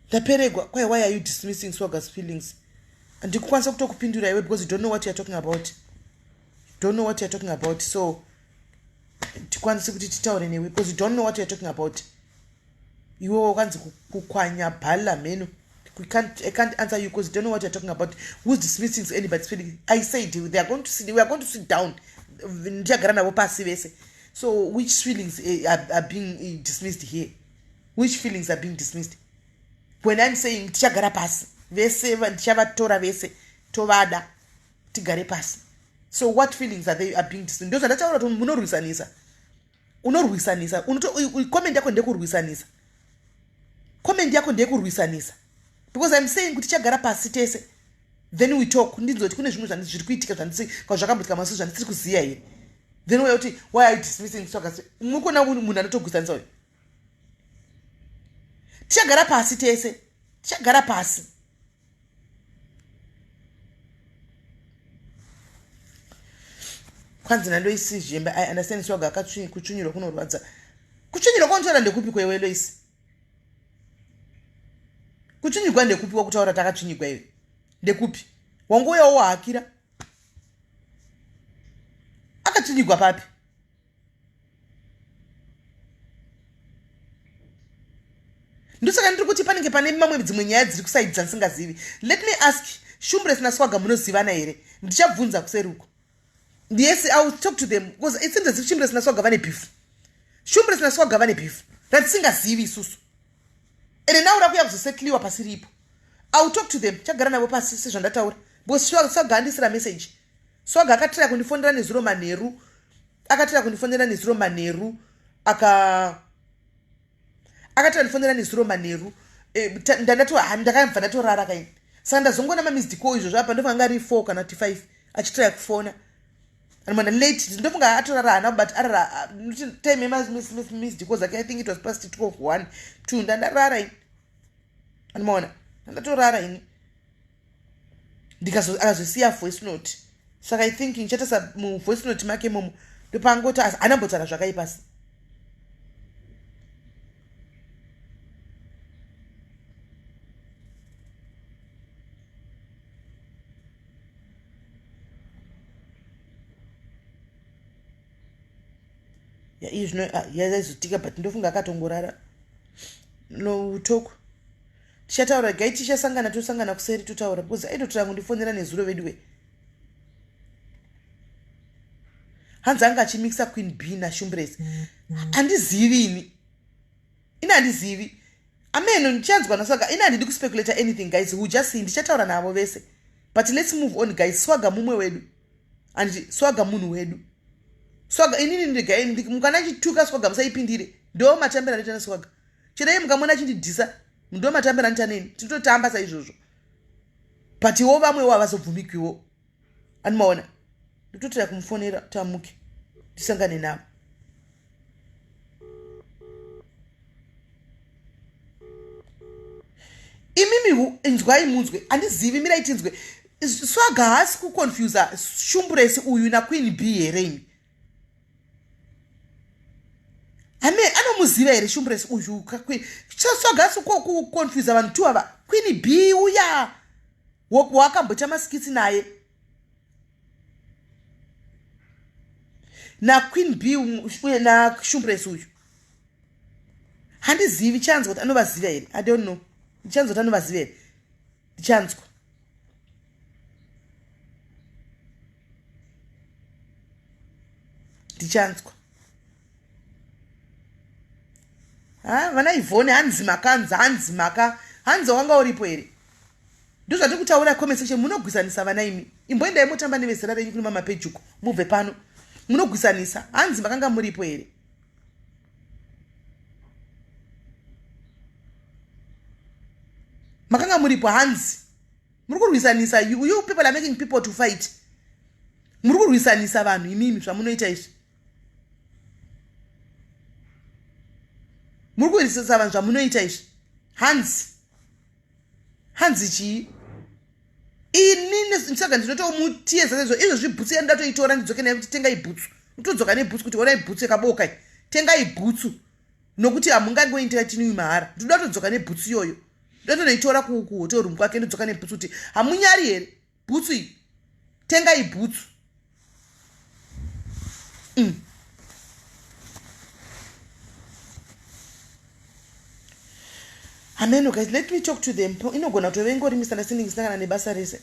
Ndaperegwa. Why are you dismissing Swaga's feelings? Ndikukwanisa kutokupindura iwe because you don't know what you are talking about. So tikwanise kuti titaure newe because you don't know what you are talking about. Iwe wakanzi kukwanya bhala menu. I can't answer you because you don't know what you're talking about. Who's dismissing anybody's feelings? I said we are going to sit down. So which feelings are being dismissed here? Which feelings are being dismissed? When I'm saying tichagara pasi, vese ndichavatora vese tovada tigare pasi. So what feelings are being dismissed? Ndoza ndataura kuti munorwisanisa. Unorwisanisa. Comment yako ndekurwisanisa. Because I'm saying kuti chagara pasi tese. Then we talk. Ndinzoti kune zvimwe zviri kuitika zvandisi kwazvakambotika masu zvandisiri kuziya here. Then we are why are you dismissing Swaga? Mukona munhu anotogwisanisa uyu. Tichagara pasi tese. Tichagara pasi. Kwanzi naloisi zvemba I understand Swaga kuchunyirwa kunorwadza. Kuchunyirwa kwanotora ndekupi kwewe loisi? Kuchunyirwa ndekupi wakutaura takachunyirwa iwe? Ndekupi? Wangoyawo wahakira? Akachunyirwa papi? Ndosaka ndiri kuti panenge pane mamwe dzimwe nyaya dziri kusaidza ndisingazivi. Let me ask, Shumbure naSwaga munozivana here? Ndichabvunza kuseri uko. Yes, I will talk to them because it seems as if Shumbure naSwaga vane beef. Shumbure naSwaga vane beef. Randisingazivi isusu. And now urakuya kuzosetliwa pasiripo. I will talk to them. Chagara navo pasi sezvandataura. Because Swaga handisira message. Swaga akatira kundifonera nezuro manheru. Akatira kundifonera nezuro manheru. Ndandati ndakamva ndatorara kaini. Saka ndazongona mamised call izvo zvapa ndofunga ari 4 kana 5 achitira kufona. And late ndofunga atorara hana but arara time missed because I think it was past 12 1 2 ndandarara ini. Anmona ndatorara ini. Akazosiya voice note. Saka I think nchatasa mu voice note make momo ndopangoti ana. But zvakaipasi. izvino yazaizotika but ndofunga akatongorara noutoko tichataura gai tichasangana tosangana kuseri totaura because aitotora kundifonera nezuro veduwe hanzi anga achimixa Queen B naShumbrese handizivi ini handizivi ameno ndichanzwa naswaga ini handidi kuspekulata anything guys who just see ndichataura navo vese but let's move on guys. Swaga mumwe wedu and swaga munhu wedu swaga inini ndigai mukana chituka swaga musaipindire ndo matambira nditana swaga chidai mukamona chindidhisa ndo matambira nditaneni titotamba saizvozvo but iwo vamwe wavazobvumikiwo animaona nditotira kumufonera tamuke tisangane navo imimi inzwai munzwe handizivi mirai tinzwe swaga haasi kuconfusa Shumbrese uyu naQueen B here imi anomuziva here Shumbrese uyu swaga haasi kuconfusa vanhu tu ava Queen B uya wakambota maskitsi naye naQueen B uye naShumbrese uyu handizivi chanzwa kuti anovaziva here I don't know ndichanzwa kuti anovaziva here ndichanzwa vana Ivhone hanzi wanga uripo here ndozvati kutaura comment section munogwisanisa vana imi imboendai motamba nevezera renyu kune mamapejuko mubve pano munogwisanisa hanzi makanga muripo here makanga muripo hanzi muri kurwisanisa you people are making people to fight muri kurwisanisa vanhu imimi zvamunoita izvi muri kurwisanisa vanhu zvamunoita izvi hanzi chii inini saka ndinotomutiedza sezvo izvo zvibhutsu yandatoitora ndidzoke naye kuti tengai bhutsu utodzoka nebhutsu kuti onai bhutsu yakaboka tengai bhutsu nokuti hamungangoindira tinui mahara ndoda todzoka nebhutsu iyoyo ndotonoitora kuhotel kwake ndodzoka nebhutsu kuti hamunyari here bhutsu iyi tengai bhutsu Amen, guys, let me talk to them. Inogona kutove misunderstanding isangana nebasa rese.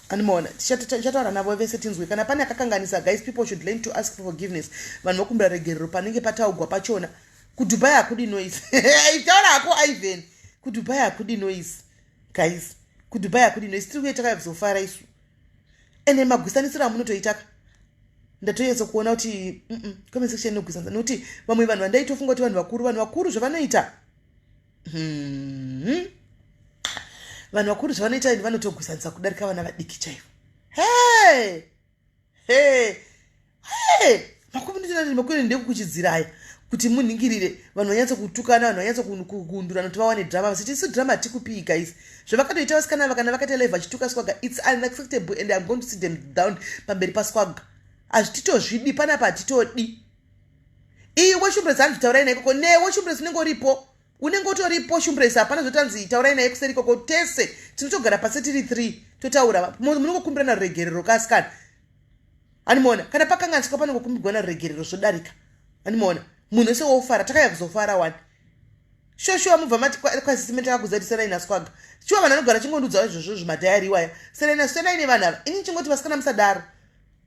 Animona, tichataura navo vese tinzwe. Kana pane akakanganisa, guys, people should learn to ask for forgiveness. Vanhu vokumbira regerero panenge pataugwa pachona. Kudubai hakudi noise. Itaura hako Ivan. Kudubai hakudi noise. Guys, kudubai hakudi noise. Tiri kuye takazofara isu. Ene magwisanisira munotoitaka. Ndatoyedza kuona kuti comment section inogwisanisa nokuti vamwe vanhu vandaitofunga kuti vanhu vakuru zvavanoita. Vanhu vakuru zvavanoita vanotogwisanisa kudarika vana vadiki chaivo. Makomuniti ndekukuchidziraya kuti munhingirire vanhu vanyatso kutukana, vanhu vanyatso kugundurana kuti vawane drama. Asi tisu drama tikupi guys. Zvavakatoita vasikana vakana vakati live vachituka Swaga, it's unacceptable and I'm going to sit them down pamberi paSwaga. Azvititozvidi panapa hatitodi. Iwe Shumbrese handitaurai naye koko newe Shumbrese unenge uripo. Unenge utoripo Shumbrese hapana zvotanzi taurai naye kuseri koko tese tinotogara pasi tiri 3 totaura munongokumbirana regerero kasikana. Animona kana pakanganiswa panongokumbirana regerero zvodarika. Animona munhu wese wofara takaya kuzofara wani. Shoshuwa mubva mati kwasisimenti akakuzadzisana ina Swaga. Shuwa vanhu vanogara chingondudza izvozvo zvimadhayari waya. Sena ine vanhu ava. Ini chingoti vasikana musadaro.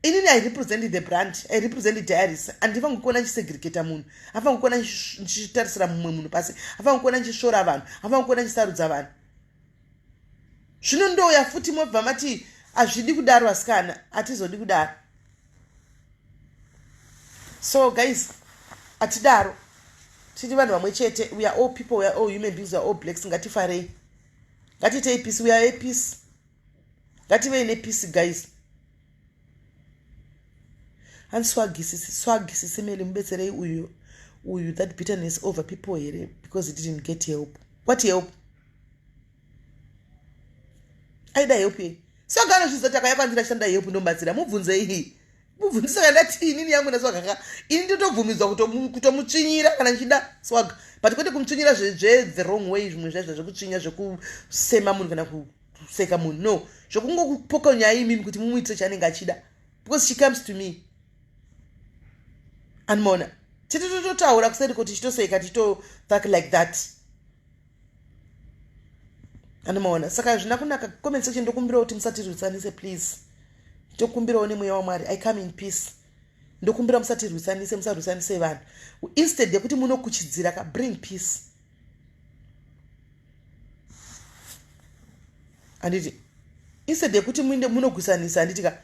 Inini I represent the brand, I represent the diaries. Andifangi kuona chisegregata munhu. Afangi kuona nchitarisira mumwe munhu pasi. Afangi kuona nchishora vanhu. Afangi kuona nchisarudza vanhu. Zvino ndoya futi mobva mati azvidi kudaro asikana, atizodi kudaro. So guys, atidaro. Tiri vanhu vamwe chete, we are all people, we are all human beings, we are all blacks. Ngatifarei. Ngatitei peace, we are a peace. Ngative ine peace guys. And swagisi MELLY mbetserei uyu that bitterness over people here because he didn't get help. What help? Aida help ye. Swaga anozvizotaka yakwanzira shanda help nombatsira mubvunze iyi. Mubvunze yakati inini yangu na Swaga. Ini ndotobvumidzwa kutomutsvinyira kana nchida Swaga. But kwete kumtsvinyira the wrong way zvimwe zvekutsvinya zvekusema munhu kana kuseka munhu. No. Zvokungokupoka nyaya imimi kuti mumuitire chanenge achida. Because she comes to me. And Mona, titotaura kuseri kuti chitoseka titothak like that. Anomaona. Saka zvina kunaka comment section ndokumbira kuti musatirwisanise please. Ndokumbirawo nemweya waMwari. I come in peace. Ndokumbira musatirwisanise, musarwisanise vanhu. Instead yekuti munokuchidzira ka bring peace. Anditi instead yekuti munogusanisa anditika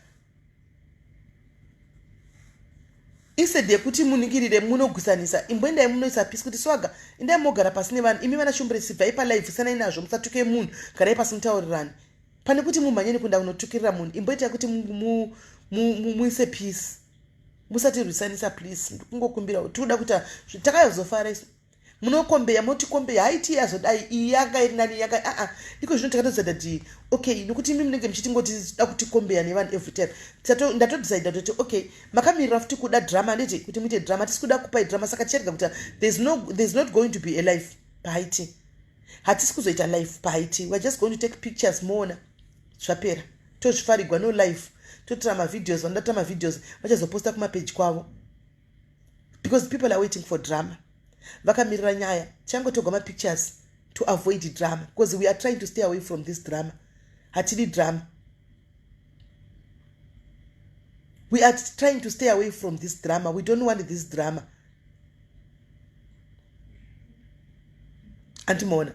instead yekuti muningirire munogusanisa imboendai munoisa peace kuti swaga endai mogara pasi nevanhu imi vana shumbure sibvai palive sanai nazvo musatuke munhu garai pasi mutaurirani pane kuti mumhanyeni kuenda kunotukirira munhu imboitai kuti muise peace musatirwisanisa please kungokumbira tikuda kuti takayozofara isu munokombeya motikombeya haiti yazodai iyi yanga iri nani yanga iko zvino takatodzada kuti okay nokuti imi munenge muchitingoti da kutikombeya nevanhu every time ndatodecide kuti okay makamirira futi kuda drama nditi kuti muite drama tisi kuda kupai drama saka ticharidza kuti there's not going to be a life pahaiti hatisi kuzoita life pahaiti we're just going to take pictures moona zvapera tozvifarigwa no life totora mavideos vandatora mavideos vachazoposta kumapage kwavo because people are waiting for drama. Vakamirira nyaya changotogwa mapictures to avoid drama because we are trying to stay away from this drama. Hatidi drama. We are trying to stay away from this drama. We don't want this drama. Antimona.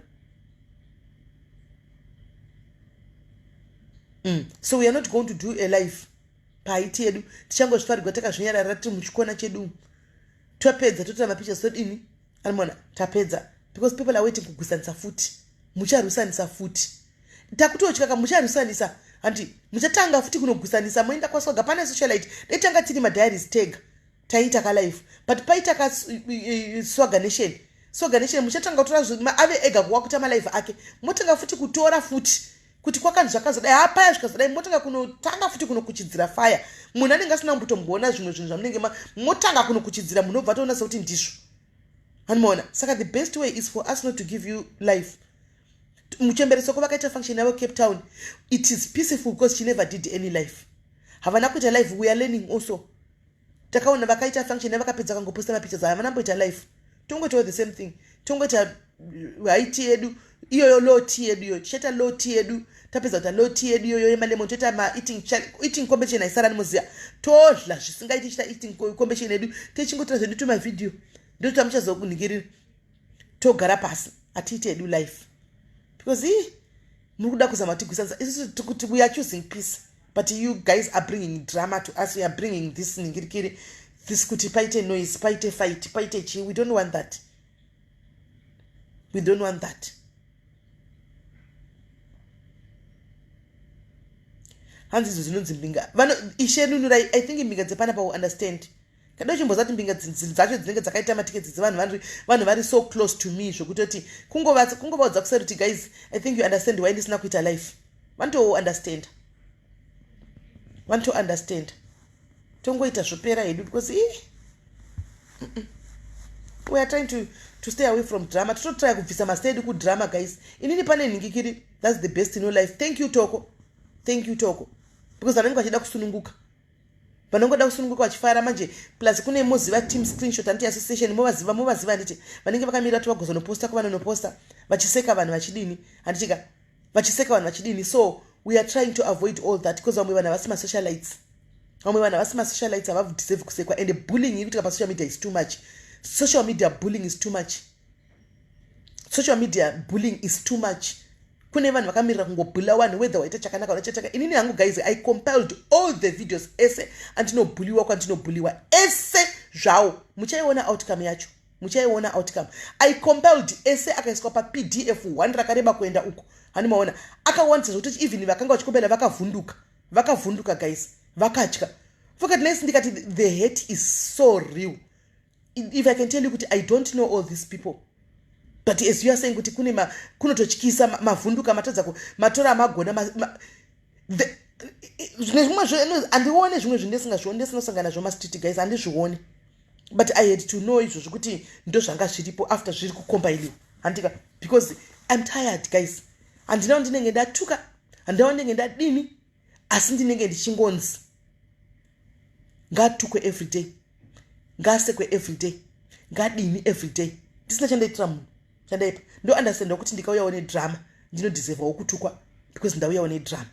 So we are not going to do a live paiti yedu tichangozvifarigwa takazvinyarara tiri muchikona chedu twapedza totora mapictures todini animona tapedza because people are waiting kugusanisa futi mucharwisanisa futi takutotya mucharwisanisa handi muchatanga futi kunogusanisa moenda kwaswaga pane socialite detanga tiri madiaries tag taita ka live but paita ka swaga nation muchatanga kutora ave ega kuwakuta ma live ake motanga futi kutora futi kuti kwakanzi zvakazodai hapaya zvikazodai motanga kunotanga futi kunokuchidzira fire munhu anenge asina kumbotomboona zvimwe zvinhu zvamunenge motanga kunokuchidzira munobva toonasa kuti ndizvo hanimona saka the best way is for us not to give you life muchembereso kwavakaita function yavo Cape Town it is peaceful because she never did any life havana kuita life we are learning also takaona vakaita function yavakapedza kangoposta mapictures havana mboita life tongoitawo the same thing tongoita haiti yedu iyoyo loti yedu yo tichaita loti yedu tapedza kuita loti yedu iyoyo yemalemon toita eating competition aisara nimuziya todla zvisingaiti tichita eating competition yedu techingotora zvedu tumavideo ndotota muchazokuningirira togara pasi hatiiti yedu life because muri kuda kuzama tigwisanisa isusu tikuti we are choosing peace but you guys are bringing drama to us. We are bringing this ningirikiri this kuti paite noise paite fight paite chi. We don't want that. We don't want that. Hanzi zinonzi mbinga vano ishenunura I think mbinga dzepana pa understand kada chimbozati mbinga dzacho dzinenge dzakaita matiketi dzevanhu vari so close to me zvokutoti kungovaudza kuseri kuti guys I think you understand why ndisina kuita life want to understand tongoita zvopera hedu because we are trying to stay away from drama. Try kubvisa masteady ku drama guys. Inini pane ningikiri that's the best in your life. Thank you Toko because vanenge vachida kusununguka vanongoda kusununguka vachifara manje plus kune moziva team screenshot anti association movaziva nditi vanenge vakamira kuti vagozonoposta kuvanonoposta vachiseka vanhu vachidini handichika vachiseka vanhu vachidini. So we are trying to avoid all that because vamwe vanhu vasima socialites have deserve kusekwa and the bullying ikutika pa social media is too much. Social media bullying is too much. Kune vanhu vakamirira kungobhula vanhu whether waita chakanaka kana chataka. Inini hangu guys I compiled all the videos ese andinobhuliwa kwandinobhuliwa ese zvawo muchaiona outcome yacho I compiled ese akaiswa pa PDF 1 rakareba kuenda uko hanimaona akawanza zvokuti even vakanga vachikombela vakavhunduka guys vakatya fuka tinesi ndikati the hate is so real. If I can tell you kuti I don't know all these people but as you are saying kuti kunototyisa mavhunduka matadza matora magona andione zvimwe zvindesingasangana nazvo mastreet guys andizvione but I had to know izvo zvekuti ndo zvanga zviripo after zviri kukombailiwa handika because I'm tired guys handina ndinenge ndatuka handina ndinenge ndadini asi ndinenge ndichingonzi ngatukwe everyday ngasekwe everyday ngadini every day ndisina chandaitira munhu chandaipa ndo understand kuti ndikauyawo nedrama ndinodeservawo kutukwa because ndauyawo nedrama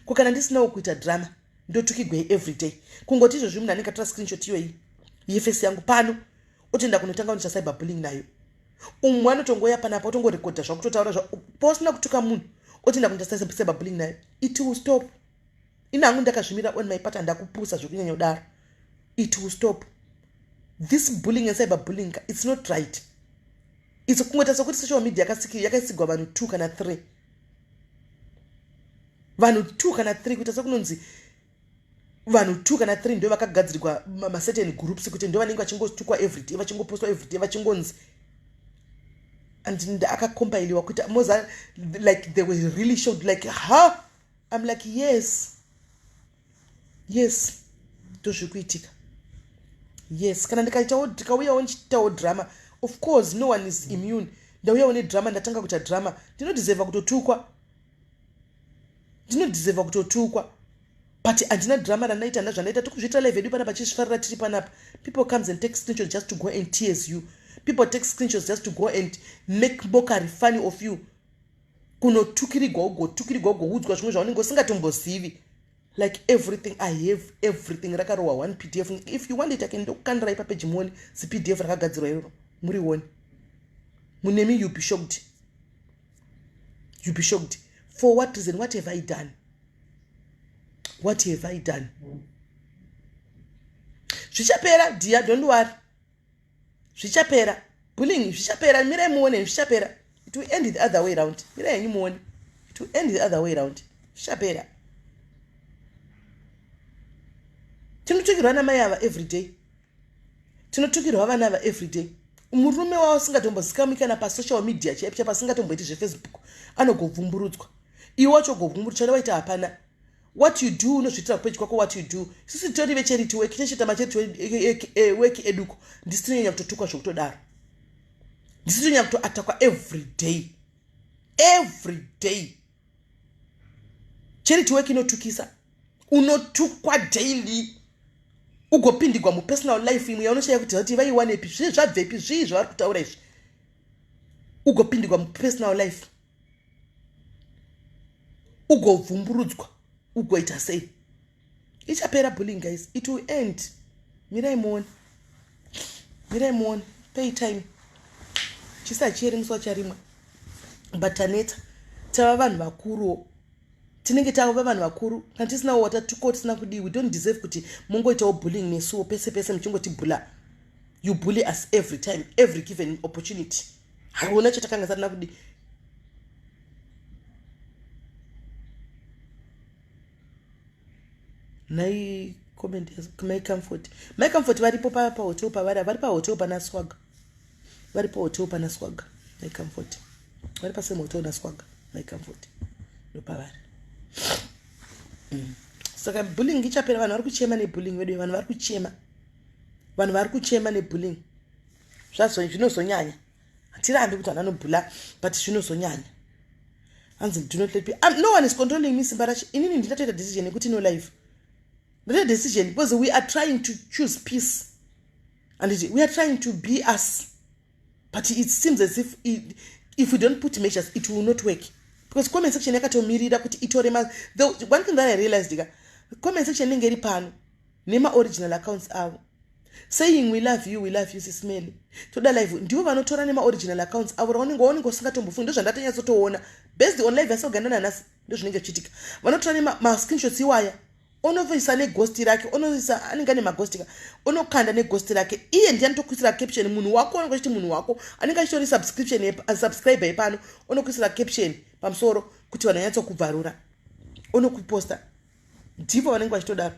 kukana ndisinawo kuita drama ndotukigwei every day kungoti izvozvi munhu anenge atora screenshot iyoyi yefesi yangu pano otoenda kunotanga kunoita cyberbullying nayo umwe anotongoya panapa otongorekodha zvakutotaura pausina kutuka munhu otoenda kunoita cyberbullying nayo. It will stop. Ina hangu ndakazvimira on my part ndakupusa zvokunyanya kudaro. It will stop. This bullying and cyberbullying, it's not right. It's kungota sokuti social media yakasigwa vanhu 2 kana 3. Vanhu 2 kana 3 kuti sokunonzi vanhu 2 kana 3 ndio vakagadzirirwa ma certain groups kuti ndio vanenge vachingotukwa every day vachingopostwa every day vachingonzi and akacompile kuti moza like they were really shocked like huh. I'm like yes tozvikuitika. Yes, kana ndikauyawo ndichitawo drama, of course no one is immune. Ndauyawo nedrama ndatanga kuita drama, ndinodeserva kutotukwa. But andina drama ranaita ndazvanaita tokuzviita live edu panapa chizvifarira tiri panapa. People comes and take screenshots just to go and tease you. People take screenshots just to go and make mockery funny of you. Kunotukirigwa udzwa zvimwe zvaunenge usingatombozivi. Like everything, I have everything. Rakarowa 1 PDF. If you want it, I can kandira ipa page muone. Si PDF rakagadzirwa iroro. Muri one. Munemi, you'll be shocked. You'll be shocked. For what reason? What have I done? What have I done? Zvichapera, dear, don't worry. Zvichapera. Bullying, zvichapera. Mira muone, zvichapera. It will end the other way around. Mira muone. It will end the other way around. Zvichapera. Tinotukirwa namai ava every day. Tinotukirwa vana ava every day. Murume wavo singatombozikamikana pasocial media chaipa pasingatomboiti zveFacebook anogovhumburudzwa. Iwe wacho govhumburudzwa waita hapana. What you do unozviitira page kwako what you do. Sisi tori vecharity work tichita macharity work eduko. Ndisitonyanya kutotukwa zvokutodaro. Ndisitonyanya kutoatakwa every day. Every day. Charity work inotukisa. Unotukwa daily. Ugopindigwa mu personal life imwe yaunoshaya kuti vaiwanepi zvabvepi zvii zvavari kutaura izvi. Ugopindigwa mu personal life. Ugovhumburudzwa. Ugoita sei. Ichapera bullying guys. It will end. Mirai muone. Pay time. Chisacheri muswa charimwe. But taneta. Tava vanhu vakuru. Tinenge tava vanhu vakuru kana tisinawo watatuko tisina kudi. We don't deserve kuti mungoitawo bullying nesuwo pese muchingoti bula. You bully us every time, every given opportunity. Hauna chatakanga sana kudi. Nai comment my comfort varipo pa hotel pa vari pa hotel pana swag. Vari pa hotel pana swag. My comfort. Vari pa same hotel na swag. My comfort. No pa vari. Saka bullying ichapera vanhu vari kuchema nebullying vedu vanhu vari kuchema nebullying zvinozonyanya hatirambi kuti vanhu vanobhula but zvinozonyanya hanzi do not let me no one is controlling me simba racho inini ndinatoita decision yekuti no life ndatoita decision because we are trying to choose peace and we are trying to be us but it seems as if we don't put measures it will not work. Because comment section yakatomirira kuti itore the one thing that I realized comment section inenge iri pano nema original accounts avo saying we love you SIS MELLY toda live ndivo vanotora nema original accounts avo raunenge usingatombofungi ndo zvandatanyatsotoona based on live yasogandana nasi ndo zvinenge zvichiitika vanotora nema screenshots iwaya onoisa neghost rake onoisa anenge ane maghost onokanda neghost rake iye ndiye anotokuisira caption munhu wako anokuti munhu wako anenge achitori subscriber yepano onokuisira caption pamusoro kuti vanhu vanyatsokubvarura onokuposta ndipo vanenge vachitodaro.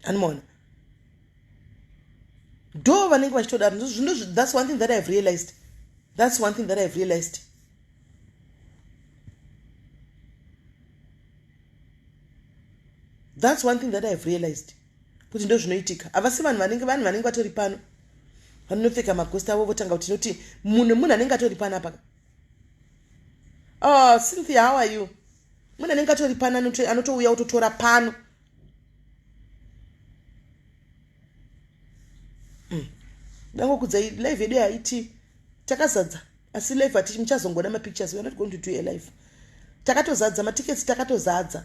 Animona do vanenge vachitodaro. That's one thing that I've realized. That's one thing that I've realized. That's one thing that I've realized. Kuti ndo zvinoitika. Avasi vanhu vanenge vatori pano. Vanopfeka maghost avo votanga kuti noti munhu anenge atori pano apa. Oh, Cynthia, how are you? muna nenga tori pana anotouya utotora pano. Nango kudzai live yedu haiti takazadza asi live hatichi muchazongona mapictures. We are not going to do a live. Takatozadza matickets takatozadza.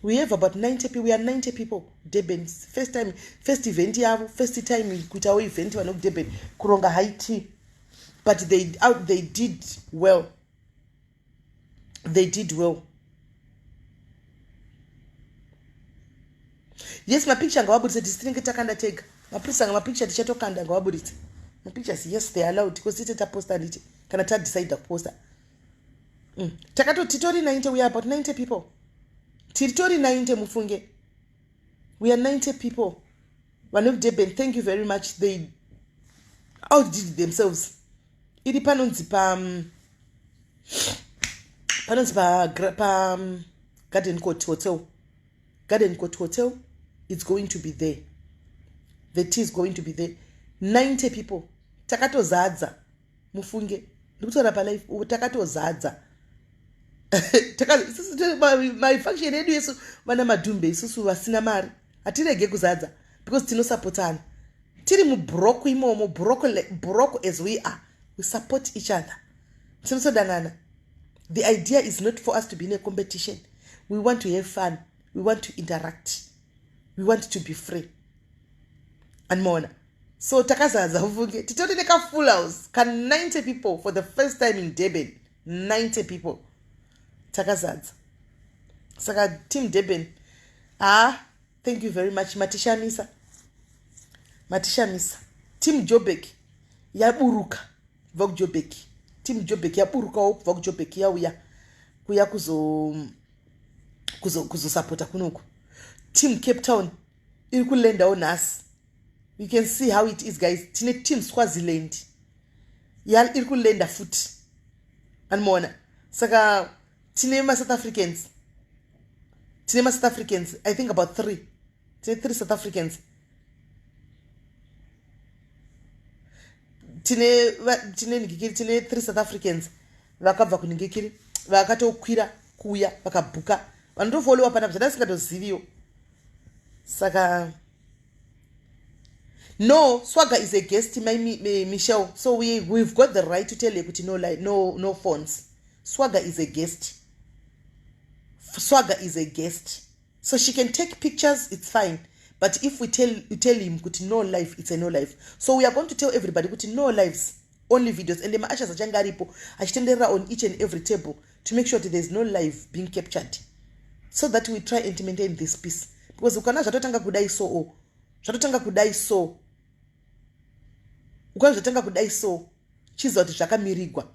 We have about 90 people. We are 90 people. Durban first event yavo, first time kuitawo event vano Durban kuronga Haiti. But they did well. They did well. Yes, my picture ngawaburitse tisitenge takanda tega. My picture tichatokanda ngawaburitse. My pictures, yes, they are allowed because it's a poster nditi kana ta decide poster. Takato titori 90, we are about 90 people. Titori 90 mufunge. We are 90 people. One of Durban, thank you very much. They outdid themselves. Iri panonzi pa Garden Court Hotel. Garden Court Hotel, it's going to be there. The tea is going to be there. 90 people. Takato zadza mufunge. Ndikutora pa life takato zadza. My function yedu yesu vana madhumbe isusu vasina mari atirege kuzadza because tinosupportana tiri mubroke imomo broke as we are, we support each other. Tinosodanana. The idea is not for us to be in a competition. We want to have fun. We want to interact. We want to be free. And more. So takazadza ufunge titori neka full house can 90 people for the first time in Durban. 90 people. Takazadza. Saka team Durban. Thank you very much. Matisha Misa. Team Jobek. Yaburuka. Vog Jobek. Team Jobek yaburuka op vog Jobek yauya. Kuya kuzo supporta kunuku. Team Cape Town. Iri kulenda onasi. You can see how it is, guys. Tine team Swaziland. Yal iri kulenda foot. And mona. Saka Tinema South Africans. I think about 3. Three South Africans. Tine 3 South Africans. Vakabva kuningikiri. Vakatokwira kuya vakabuka. Vandofollowa pana zvadasingatozivio. Saka no, Swagger is a guest, Michelle. So we've got the right to tell you no phones. Swagger is a guest. So she can take pictures, it's fine. But if we tell him no life, it's a no life. So we are going to tell everybody no lives, only videos. And the maashas achangaripo achitendera on each and every table to make sure that there's no live being captured. So that we try and maintain this peace. Because ukana zvatotanga kudai so. Chizo kuti zvakamirigwa.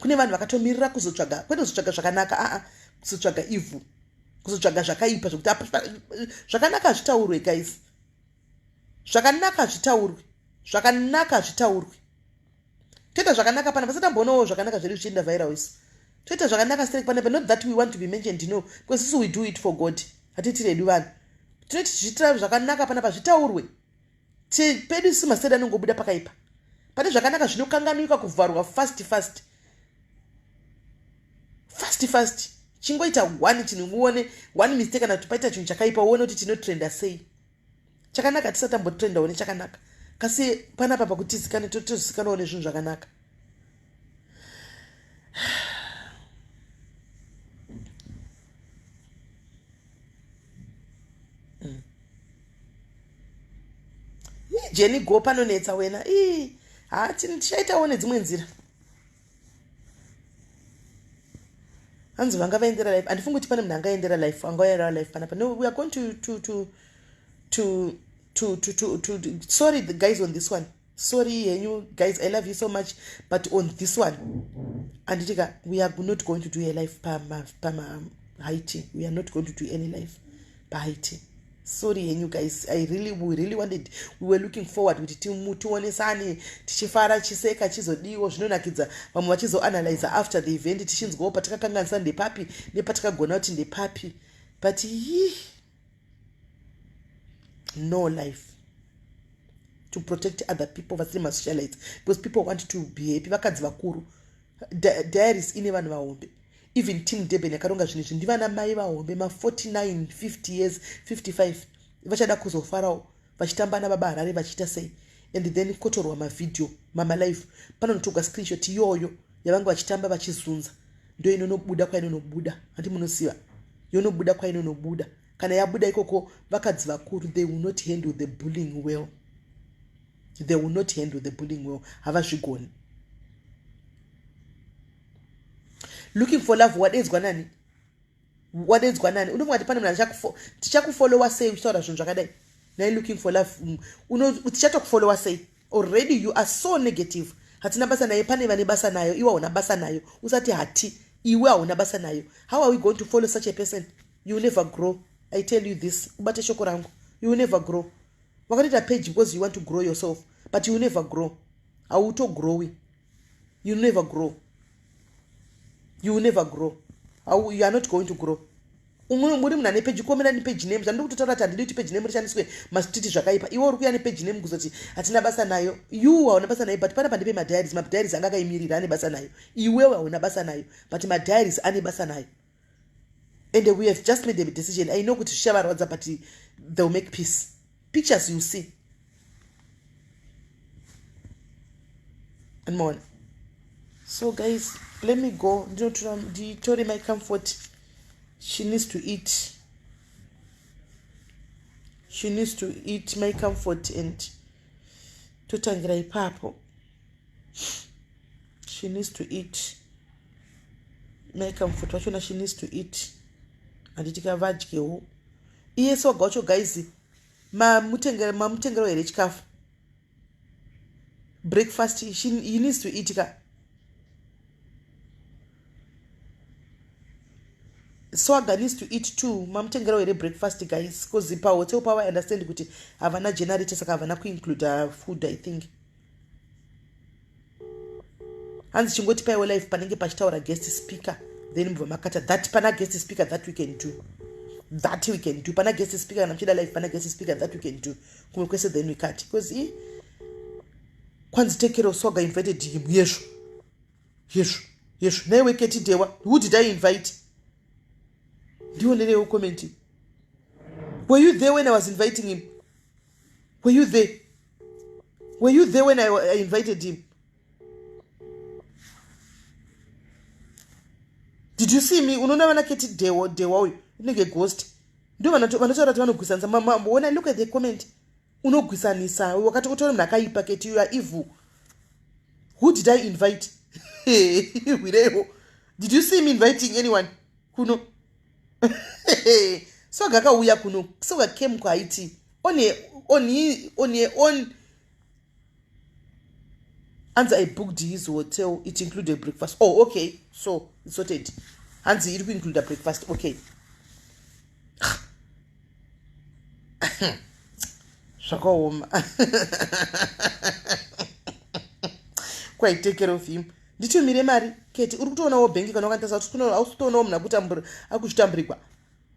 Kune vanhu vakatomirira kuzotsvaga, kwete kuzotsvaga zvakanaka, kuzotsvaga ivhu, kuzotsvaga zvakaipa zvokuti zvakanaka zvitaurwe, guys. Zvakanaka zvitaurwe. Toita zvakanaka pana pasatambonawo zvakanaka zvedu zvichienda viral isu. Toita zvakanaka straight panapa, not that we want to be mentioned, no, because this we do it for God. Hatiti redu vanhu. Tinoti zvichitira zvakanaka panapa zvitaurwe. Pedu isu maseda anongobuda pakaipa. Pane zvakanaka zvinokanganika kuvharwa fast. Chingoita one mistake kana tupaita chinhu chakaipa uone kuti tinotrenda sei. Chakanaka tisatambotrenda one chakanaka. Kasi panapa pakutizikane totozikanawo nezvinhu zvakanaka. Jenny go panonetsa wena. Tichaitawo nedzimwe nzira. Hanzi vanga vaendera life. Andifungi kuti pane munhu angaendera life, angaendera life panapa. No, we are going to sorry the guys on this one. Sorry you guys, I love you so much, but on this one, Anditika, we are not going to do a life pa Haiti. We are not going to do any life pa Haiti. Sorry you guys, we really wanted, we were looking forward kuti mutuonesane tichifara chiseka chizodiwo zvinonakidza vamwe vachizoanalyze after the event tichinzwawo patakakanganisa ndepapi nepatakagona kuti ndepapi, but no life to protect other people vasiri masocialites, because people want to be happy. Vakadzi vakuru diaries ine vanhu vahombe, even Team Deben yakaronga zvinhu izvi ndivana mai vahombe 49 50 years 55 vachada kuzofarawo vachitamba nababa Harare vachiita sei, and then kotorwa mavideo mamalive panonotogwa screenshot iyoyo yavanga vachitamba vachizunza, ndo inonobuda kwainonobuda, handi munoziva yonobuda kwainonobuda. Kana yabuda ikoko vakadzi vakuru, they will not handle the bullying well, they will not handle the bullying well, havazvigoni. Looking for love, wadedzwa nani unomwati pane munhu tichakufollowa sei uchitaura zvinhu zvakadai nai looking for love tichatokufollowa sei? Already you are so negative. Hatina basa naye, pane vane basa nayo, iwe hauna basa nayo, usati hati iwe hauna basa nayo. How are we going to follow such a person? You will never grow. I tell you this, ubate shoko rangu, you will never grow. Wakatoita page because you want to grow yourself, but you will never grow. Hauto growing, you will never grow. You will never grow. You are not going to grow. Muri munane page komera ni page name zvandu kutotaura kuti handidi kuti page name rishandiswe masititi zvakaipa. Iwe uri kuya ne page name kuzoti hatina basa nayo. You hauna basa nayo, but pana pandipe madiaries anga akaimirira ane basa nayo. Iwe hauna basa nayo, but madiaries ane basa nayo. And we have just made a decision. I know kuti zvichavarwadza, but they will make peace. Pictures you see. And more. So guys, let me go. Tori my comfort. She needs to eat. She needs to eat my comfort and totangira ipapo. She needs to eat my comfort. Wachona she needs to eat. Anditika vadyewo. Iye so gacho guys. Mamutengero here chikafu. Breakfast he needs to eat ka. Swaga needs to eat too. Mamutengero here breakfast guys, because zipa hotel power understand kuti havana generator saka havana ku include food I think. Hanzi chingoti paiwo live panenge pachitaura guest speaker, then mva makata that pana guest speaker that we can do. That we can do. Pana guest speaker na mchida live pana guest speaker that we can do. Kumekwese then we cut. Because kwanzi take care of Swaga invited him. Yes. Na we keti dewa. Who did I invite? Do you want to comment? Were you there when I was inviting him? Were you there? Were you there when I invited him? Did you see me? Unaona wana keti dewa uyu. Nige ghost. Ndio vanotaura kuti vanogwisanisa. When I look at the comment, unogwisanisa. Wakati kutora munhu akaipa keti, you are evil. Who did I invite? Did you see me inviting anyone? Kuno. So gaka uya kuno. So ga came kwa iti. On Anza I booked his hotel. It included breakfast. Oh, okay. So it's sorted. Anzi, it will include the breakfast. Okay. Shako woman. Quite take care of him. Did you mire mari? Keti, ukutoona wo bengi kana wakantasa kuti kuno austoona munhu akutambura akuchitamburikwa.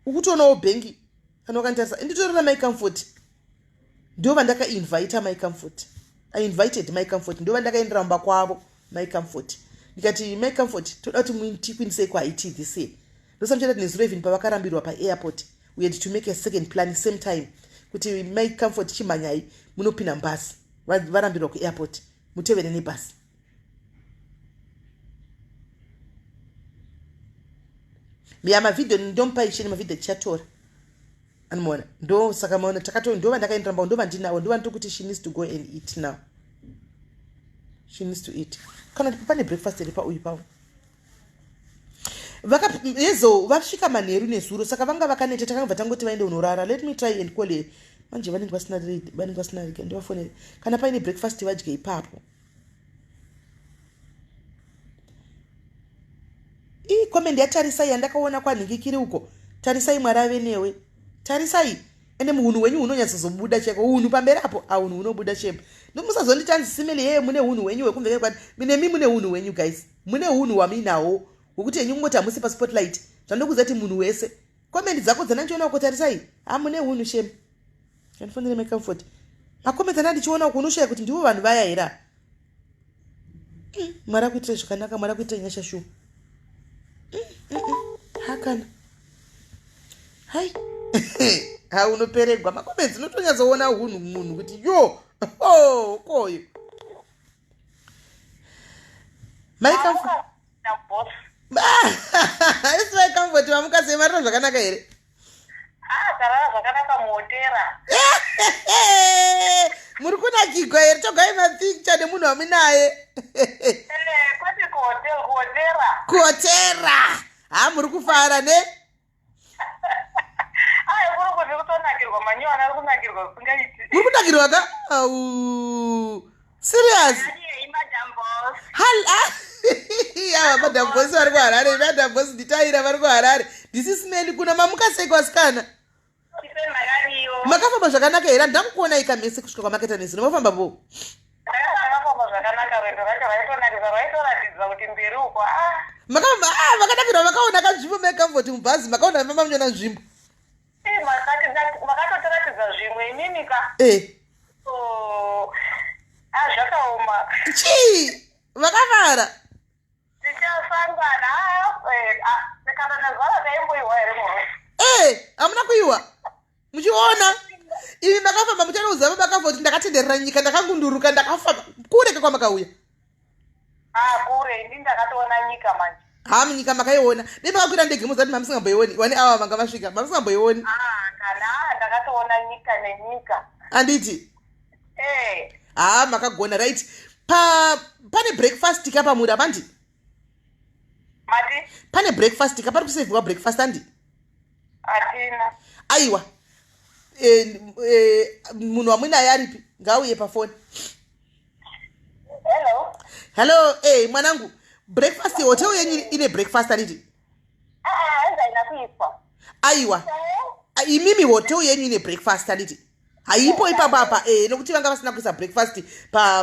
Ukutoona wo bengi kana wakantasa. Nditorera my comfort. Ndio vandaka invite my comfort. I invited my comfort. Ndio vandakaendera mba kwavo my comfort. Ndikati my comfort toda kuti muitikwinise kwa IT this year. Ndosamchera nezuro even pavakarambirwa pa airport. We had to make a second plan same time. Kuti my comfort chimanyai munopinda mbasi. Varambirwa ku airport. Mutevere nebasi. Miyama video ndompa ishini mavideo chatora. Anmona. Ndo saka maona takato ndo vandakaendera mba ndo vandinawo ndo vantokuti she needs to go and eat now. She needs to eat. Kana pane breakfast iri pa uyu pawo. Yezo vasvika manheru nezuro saka vanga vakaneta takanga tangoti vaende unorara. Let me try and call her. Manje vanenge vasina ready ndivafonere. Kana paine breakfast vadye ipapo. Comment yatarisai yandakaona kwanhingikiri uko. Tarisai Mwarawe newe. Tarisai. Ende munhu wenyu unonyatsozobuda cheko. Unhu pamberapo. Unhu unobuda chembe. Nomusazonditi SIS MELLY mune unhu wenyu wekumveka kwati. Mine mune unhu wenyu guys. Mune unhu waminawo. Wokuti yenyu ngoti amusi pa spotlight. Zvandokuza kuti munhu wese. Comment dzako dzanandiona uko tarisai. Mune unhu shembe. Kanifonere my comfort. Makomment anandichiona uko unoshaya kuti ndivo vanhu vaya era. Mwari akuitire zvakanaka, Mwari akuitire nyasha shu. kana hai ha unoperegwa makomenzi unotonyatsoona hunhu munhu kuti yo koyo isi vaikamvoti vamukasemarira zvakanaka here tarara zvakanaka muhotera muri kunakigwa here togai mapicture nemunhu wamunaye kwete kuhotera muri kufara ne kuri kuti kutonakirwa manyuwana ari kunakirwa kusingaiti muri kunakirwa ka serious ava madhambosi vari kuharare madhambosi nditaira vari kuharare SIS MELLY kuna mamukaseki wasikana makafamba zvakanaka here ndakukuona ikamese kusvika kwamaketa nesino mafamba po makanakirwa makaona kanzvimbo mekamvoti mubhazi makaona mama munyona nzvimbo makatotiratidza zvimwe iminika zvakaoma chii makafara tichasangana kana nezvara taimboiwa here moro hamuna kuiwa muchiona imi makafamba muchanouza makavoti ndakatenderera nyika ndakangunduruka ndakafamba kureke kwamakauya kure ini ndakatoona nyika manje munyika makaiona dei makakwira ndege muzati mamusingamboioni wane awa manga masvika mamusingamboioni kana ndakatoona nyika nenyika anditi makagona right pane breakfast ka pamuri apandi mati pane breakfast ka pari kusevhiwa breakfast andi atina aiwa munhu wamwinaye aripi ngauye pafoni hello mwanangu breakfast hotel yenyu ine breakfast anditi haina kuiswa aiwa imimi hotel yenyu ine breakfast anditi haipo ipapo apa nokuti vanga vasina kuisa breakfast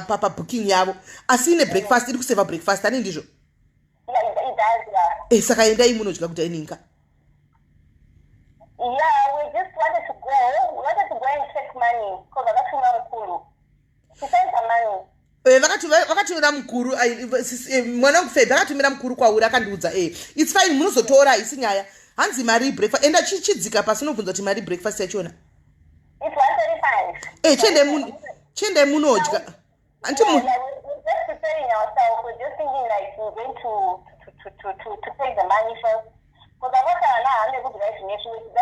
pabooking yavo asi ine breakfast iri kuseva breakfast ani ndizvo saka endai munodya kuti aininga we just wanted to go and take money because vakatuma mukuru to send some money vakatumira mukuru mwanangu Feb vakatumira mukuru kwauri akandiudza it's fine munozotora isi nyaya hanzi mari breakfast enda chidzika pasi unobvunza kuti mari breakfast yachona it's 135 chiendai munodya anti we're just preparing ourselves. We're just thinking like we're going to take the money first because I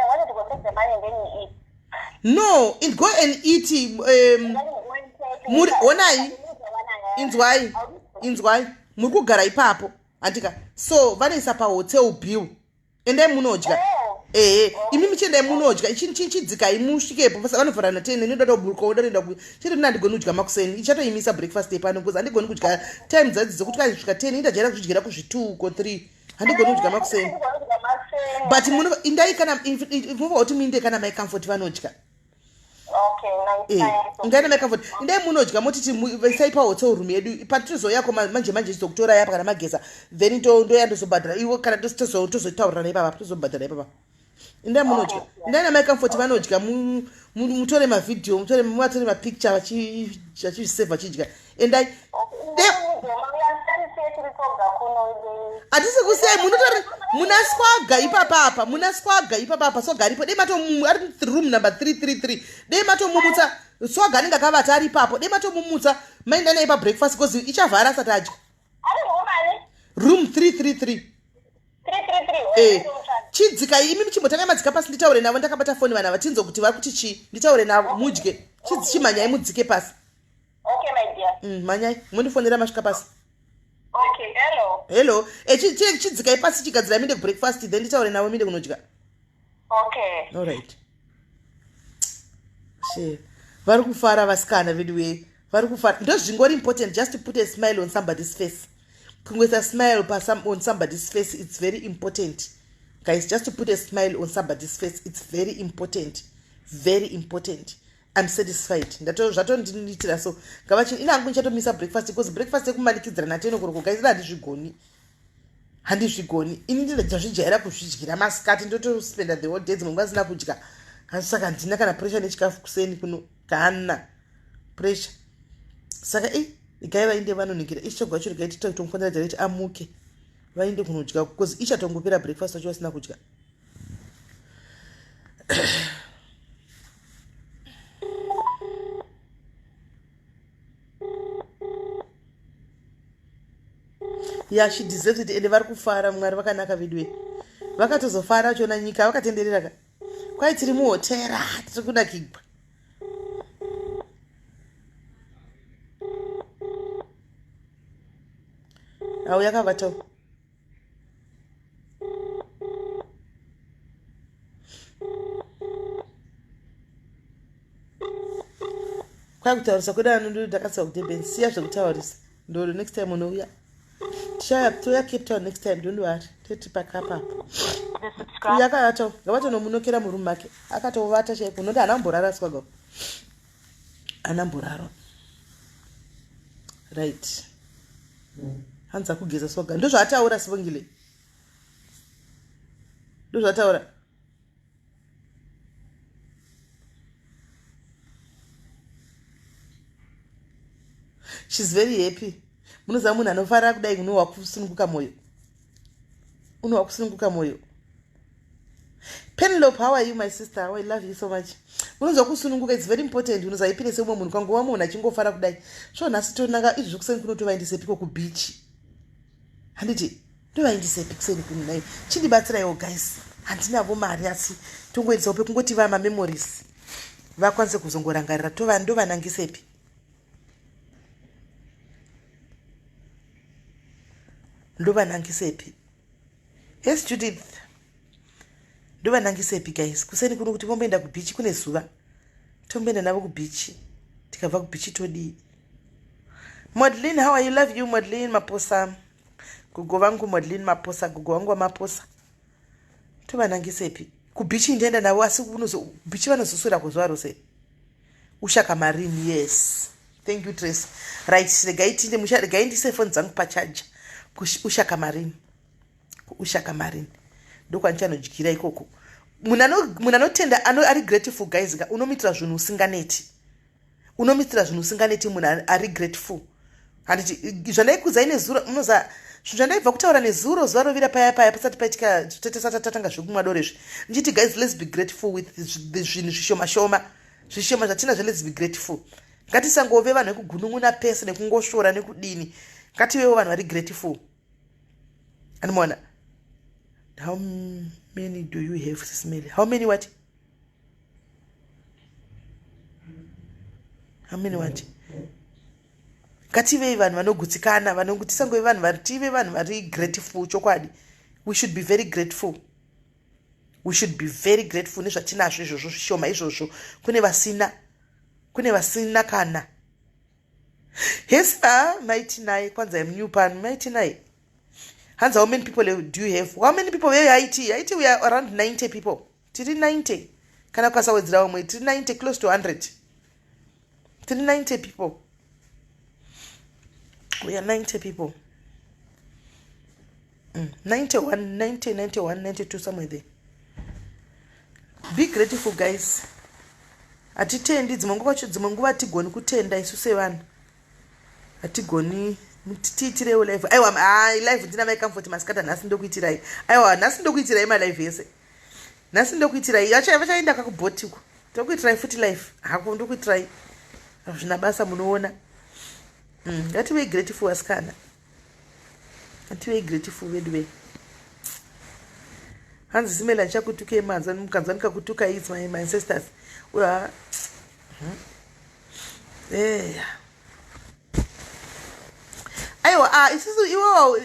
wanted to go take the money and then we eat. No, go and eat. Onai inzwai muri kugara ipapo andika so vanoisa pahotel bill endai munodya imi muchiendai munodya chidzikai musvikepo vanovhara na 10 inoda toburuka oda toenda chiri ndandigoni kudya makuseni ichatoimisa breakfast ipano because handigoni kudya time dzadzi dzokuti kasvika 10 indajaira kuzvidyira kuzvi2 ko 3 handigoni kudya makuseni but indai kana muva kuti muinde kana mai comfort vanodya ngaina mai comfort indai munodya motiti vesai pahotel room yedu patizouya manje izokutora yapa kana mageza then ndoya ndozobhadhara iwo kana tozotaurira ipapa tozobhadhara ipapa indai munodya indai namai comfort vanodya mutore mavidhio muvatore mapicture vachiseva vachidya endai hatisi kusei muna swaga ipapapa sogaripo dei ari room number 333 dei matomumutsa swaga anenge akavata ari ipapo dei matomumutsa mainda nei pabreakfast because ichavhara asati adya room 333 chidzika imi muchimbotanga madzika pasi nditaure navo ndakabata foni vana vatinzo kuti vari kuti chii nditaure navo mudye chimhanyai mudzike pasi mhanyai mundifonera masvika pasi hello chidzikai pasi chigadzira minde kubreakfast then nditaure navo minde kunodya alright vari kufara vasikana vedu vari kufara ndozvingori important just to put a smile on somebody's face kungoisa smile on somebody's face it's very important guys just to put a smile on somebody's face it's very important I'm satisfied zvatondinitira so ngavachini inangu nichatomisa breakfast because breakfast yekumanikidzira na 10 o'clock guys handizvigoni ini ndinadzazvijaira kuzvidyira masikati ndotospenda the whole day dzimwe nguva zina kudya saka ndina kana pressure nechikafu kuseni kuno kana pressure saka igai vainde vanonikira ichi chogwa chiri gaiti tomufonera jareti amuke vaende kunodya because ichatongopera breakfast wacho vasina kudya. Yeah, she deserves it. Ende vari kufara mwari vakanaka vedu vakatozofara chona nyika vakatenderera ka kwai tiri muhotera tiri kunakigwa. Au yakavatawo kwai kutaurisa kwedu anondori takasiwa kudebeni siya zvekutaurisa ndoro next time unouya toya Cape Town next time ndondowari teti pakapapo yakavatawo ngavatonomunokera murumu make akatovata chaiko noti anamborara sikwaga anamboraro right hanza kugeza soga ndozvaataura sivongile ndozvaataura. She's very happy. Munoziva munhu anofara kudai unowa kusununguka moyo. Penelope, how are you my sister? How I love you so much. Munoziva kusununguka, it's very important. Unoziva ipinese umwe munhu kangova munhu achingofara kudai. So nhasi tonaka izvi kuseni kunotovaendesepiko kubichi. Handiti tovaendesepi kuseni kuno nayo. Chindibatsiraiwo guys. Handinavo mari asi tongoendesawo pekungoti vamamemories. Vakwanise kuzongorangarira ndovanangisepi. Ndovanangisepi. Yes Judith. Ndovanangisepi guys. Kuseni kuno kuti vomboenda kubichi kune zuva. Tomboenda navo kubichi. Tikabva kubichi todi. Madeline, how are you? Love you Madeline Maposa. Gugu vangu Madeline Maposa, gugu wangu wa Maposa. Tovanangisepi. Kubichi ndienda navo asi kubichi vanozoswera kuzuva rose. Ushaka Marine, yes. Thank you Trace. Right, regai ndise phone dzangu pacharge. Ushaka Marine. Ndokwandichanodyira ikoko. Munhu anotenda ari grateful guys, unomitira zvinhu usinganeti. Munhu ari grateful. Handiti zvandaikudza nezuro munoza zvandaibva kutaura nezuro zuva rovira paya pasati paitika tatanga zvekumwadoro izvi. Ndichiti guys, let's be grateful with zvinhu zvishoma zvatinazvo. Let's be grateful. Ngatisangove vanhu vekugunun'una pese nekungoshora nekudini. Ngativewo vanhu vari grateful. Animona. How many do you have, SIS MELLY? How many what? How many what? Ngativei vanhu vanogutsikana, tisangove vanhu tive vanhu vari grateful chokwadi. We should be very grateful. Nezvatinazvo izvozvo zvishoma izvozvo. Kune vasina kana. Yes, Mighty Nai. Kwanza I'm new pan. Mighty Nai. Hans, how many people do you have? How many people have IT? IT, we are around 90 people. 90. Kana kwasa wedzira omwe. 90, close to 100. 90 people. We are 90 people. 91, 90, 91, 92, somewhere there. Be grateful, guys. Atitendi dzimwe nguva tigoni kutenda isu sevanhu. Atigoni tiitirewo live. Aiwa live ndina mai comfort maskata nhasi ndokuitirai. Aiwa nhasi ndokuitirai ma live yese. Nhasi ndokuitirai. Vachaenda kakubhotiko. Ndokuitirai futi live. Hako ndokuitirai. Zvina basa munoona. Ngative grateful askana. Ngative grateful wedwe. Hanzi simela nchakutuke manzani mukanzani kakutuka is my ancestors. Aiwa isusu iwo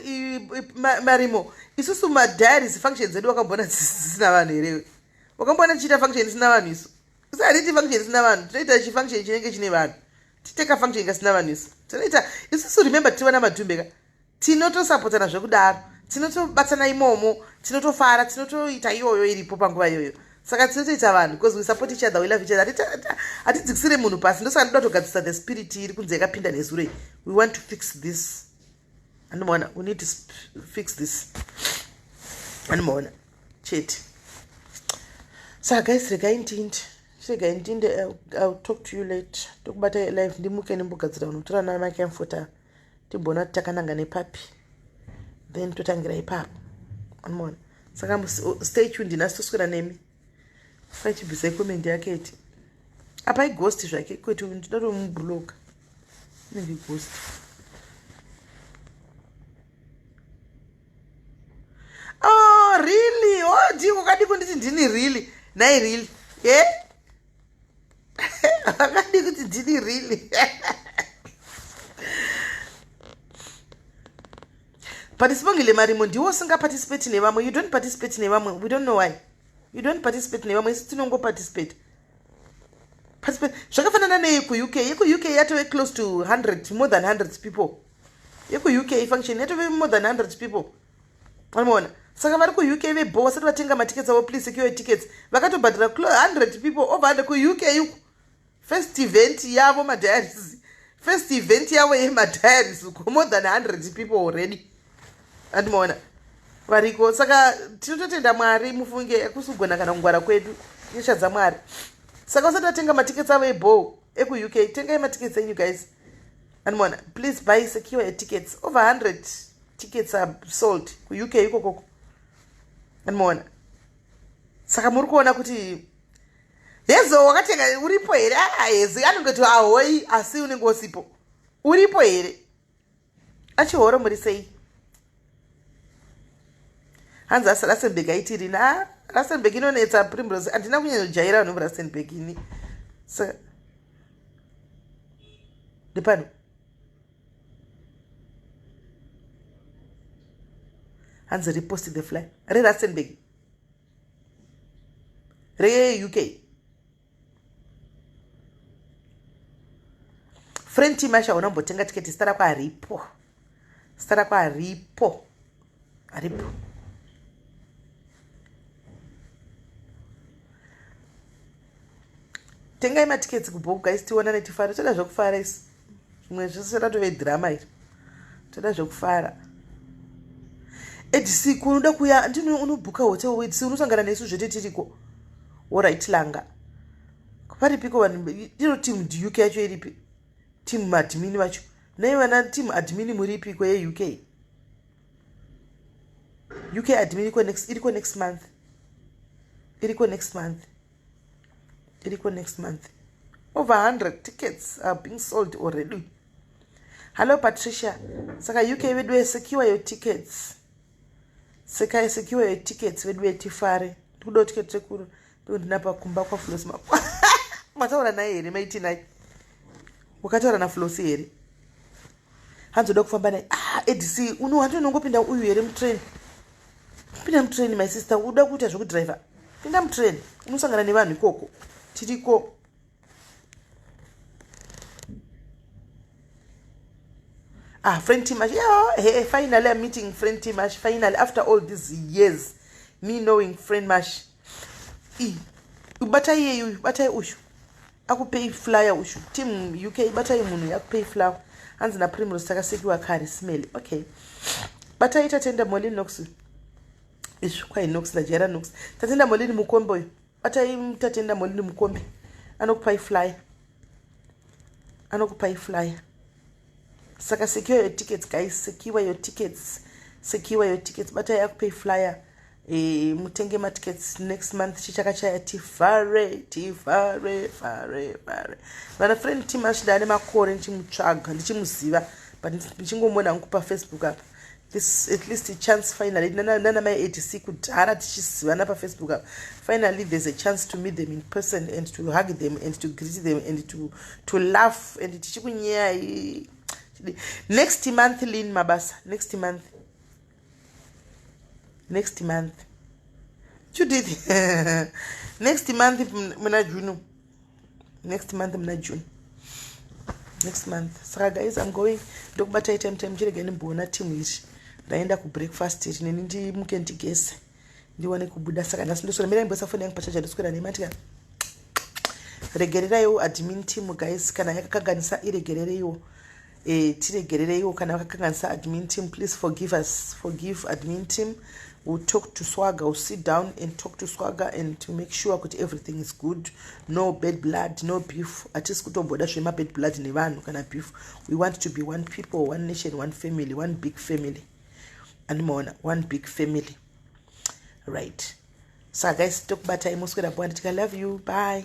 marimo isusu diaries functions edu wakambona zisina vanhu here. Wakambona tichita function isina vanhu isu. Usariti function isina vanhu. Tinoita function chinenge chine vanhu. Titeka function isina vanhu isu. Tinoita isusu remember tivana madhumbeka. Tinotosupportana zvekudaro. Tinotobatsana imomo, tinotofara, tinotoita iyoyo iripo panguva iyoyo. Saka tinotoita vanhu because we support each other, we love each other. Atidzikisire munhu pasi. Ndosaka ndoda kugadzisa the spirit iri kunze yakapinda nezuro. We want to fix this. Andimona, we need to fix this. Andimona. Chete. So guys, regai ntinde. I'll talk to you later. Tokubata live ndimuke nimbogadzira unotora na make mfota. Timbona takananga nepapi. then totangira ipapo. Unoona? Saka stay tuned nhasi toswera nemi. Faichibvisa comment yake iti. Apa ighost zvake kwete ndinoda kumublock. Inenge ghost. Oh, really? Oh, ndiko kadi kunditi ndini really. Nai really. Yeah? Kadi kuti ndini really. Participangile marimo ndiwo singa participate nevamwe. You don't participate nevamwe. We don't know why. You don't participate nevamwe. Isi tinongo participate. Zvakafanana neyeku UK. Yeku UK yatove close to 100, more than 100 people. Yeku UK function yatove more than 100 people. Unoona? Saka vari ku UK vebo vasati vatenga matickets avo, please secure tickets. Vakatobhadhara 100 people over 100 ku UK yuku. First event yavo madiaries. First event yavo yemadiaries ku more than 100 people already. Andimoona variko. Saka tinototenda Mwari mufunge akusugona kana kungwara kwedu nyasha dzaMwari. Saka usati vatenga matickets avo ebo eku UK, tengai matickets enyu guys. Andimoona, please buy secure your tickets. Over 100 tickets are sold ku UK ikokoko. Andimoona. Saka muri kuona kuti yezo wakatenga uripo here. Yezo anongoti ahoi asi unenge usipo. Uripo here. Achihoro muri sei? Hanzi Rustenburg aitiri na Rustenburg inonetsa Primrose. Andina kunyanyojaira vanhu Rustenburg ini. Saka ndipano. Hanzi repost the fly. Re Rustenburg. Re UK. Friend team asha unambotenga tiketi stara kwa ripo. Stara kwa ripo. Ripo. Tengai matickets kubook guys, tiwana tifara. Toda zvokufara isi. Zvimwe zvose ratove drama iri. Toda zvokufara. EDC kunoda kuya ndino unobhuka hotel weDC unosangana nesu zvete tiriko. Alright langa. Pari piko vanhu iro team UK yacho iripi? Team admin vacho. Nei vana team admin muripi kwe UK? UK admin iriko next month. Iriko next month. Iriko next month. Over 100 tickets are being sold already. Hello Patricia. Saka UK wedwe secure your tickets. Saka secure your tickets wedwe tifare. Kudo ticket sekuru. Ndinapa kumba kwa flows mako. Mataura na here maiti na. Wakataura na flows here. Hanzo doku famba na EDC uno wantu nongopinda uyu here mtrain. Pinda mtrain my sister uda kuita zvoku driver. Pinda mtrain unosangana nevanhu ikoko. Tiriko. Friend Timash. Yeah, hey, finally I'm meeting friend Timash. Finally, after all these years, me knowing friend Mash. Batai ushu. Aku pay flyer ushu. Team UK batai munu aku pay flyer. Hands na Primrose saka sekiwa kari smelly. Okay. Batai tatenda molini noxu. Ishu kwa inox la jera nox. Tatenda molini mukombe oyo. Batai tatenda molini mukombe. Anokupai flyer. Anokupai flyer. Saka secure your tickets guys, secure your tickets. Secure your tickets. Batai aku pay flyer. Mutenge ma tickets next month. Chichakachaya tifare. Vana friend team ashidane makore nchimutsvaga ndichimuziva but ndichingomona nkupa Facebook apa. This at least a chance finally. Nana my ATC kudhara tichizivana pa Facebook apa. Finally there's a chance to meet them in person and to hug them and to greet them and to laugh and tichikunyaya. Next month Lin Mabasa. Next month. Judith. Next month mna June. Next month. So guys, I'm going. Dokubata time chirege mbona team ishi. Ndaenda ku breakfast ichi neni ndimuke ndigese. Ndiwane kubuda saka ndasindosora mira imbosa foni yangu pachacha ndiswera nematika. Regerereiwo admin team guys kana yakakanganisa iregerereiwo. Tiregerereiwo kana yakakanganisa admin team, please forgive us. Forgive admin team. We'll talk to Swagger. We'll sit down and talk to Swagger and to make sure that everything is good. No bad blood, no beef. At least kutomboda shema bad blood nevan kana beef. We want to be one people, one nation, one family, one big family. animaona one big family, right? So guys, talk about time. I love you. Bye.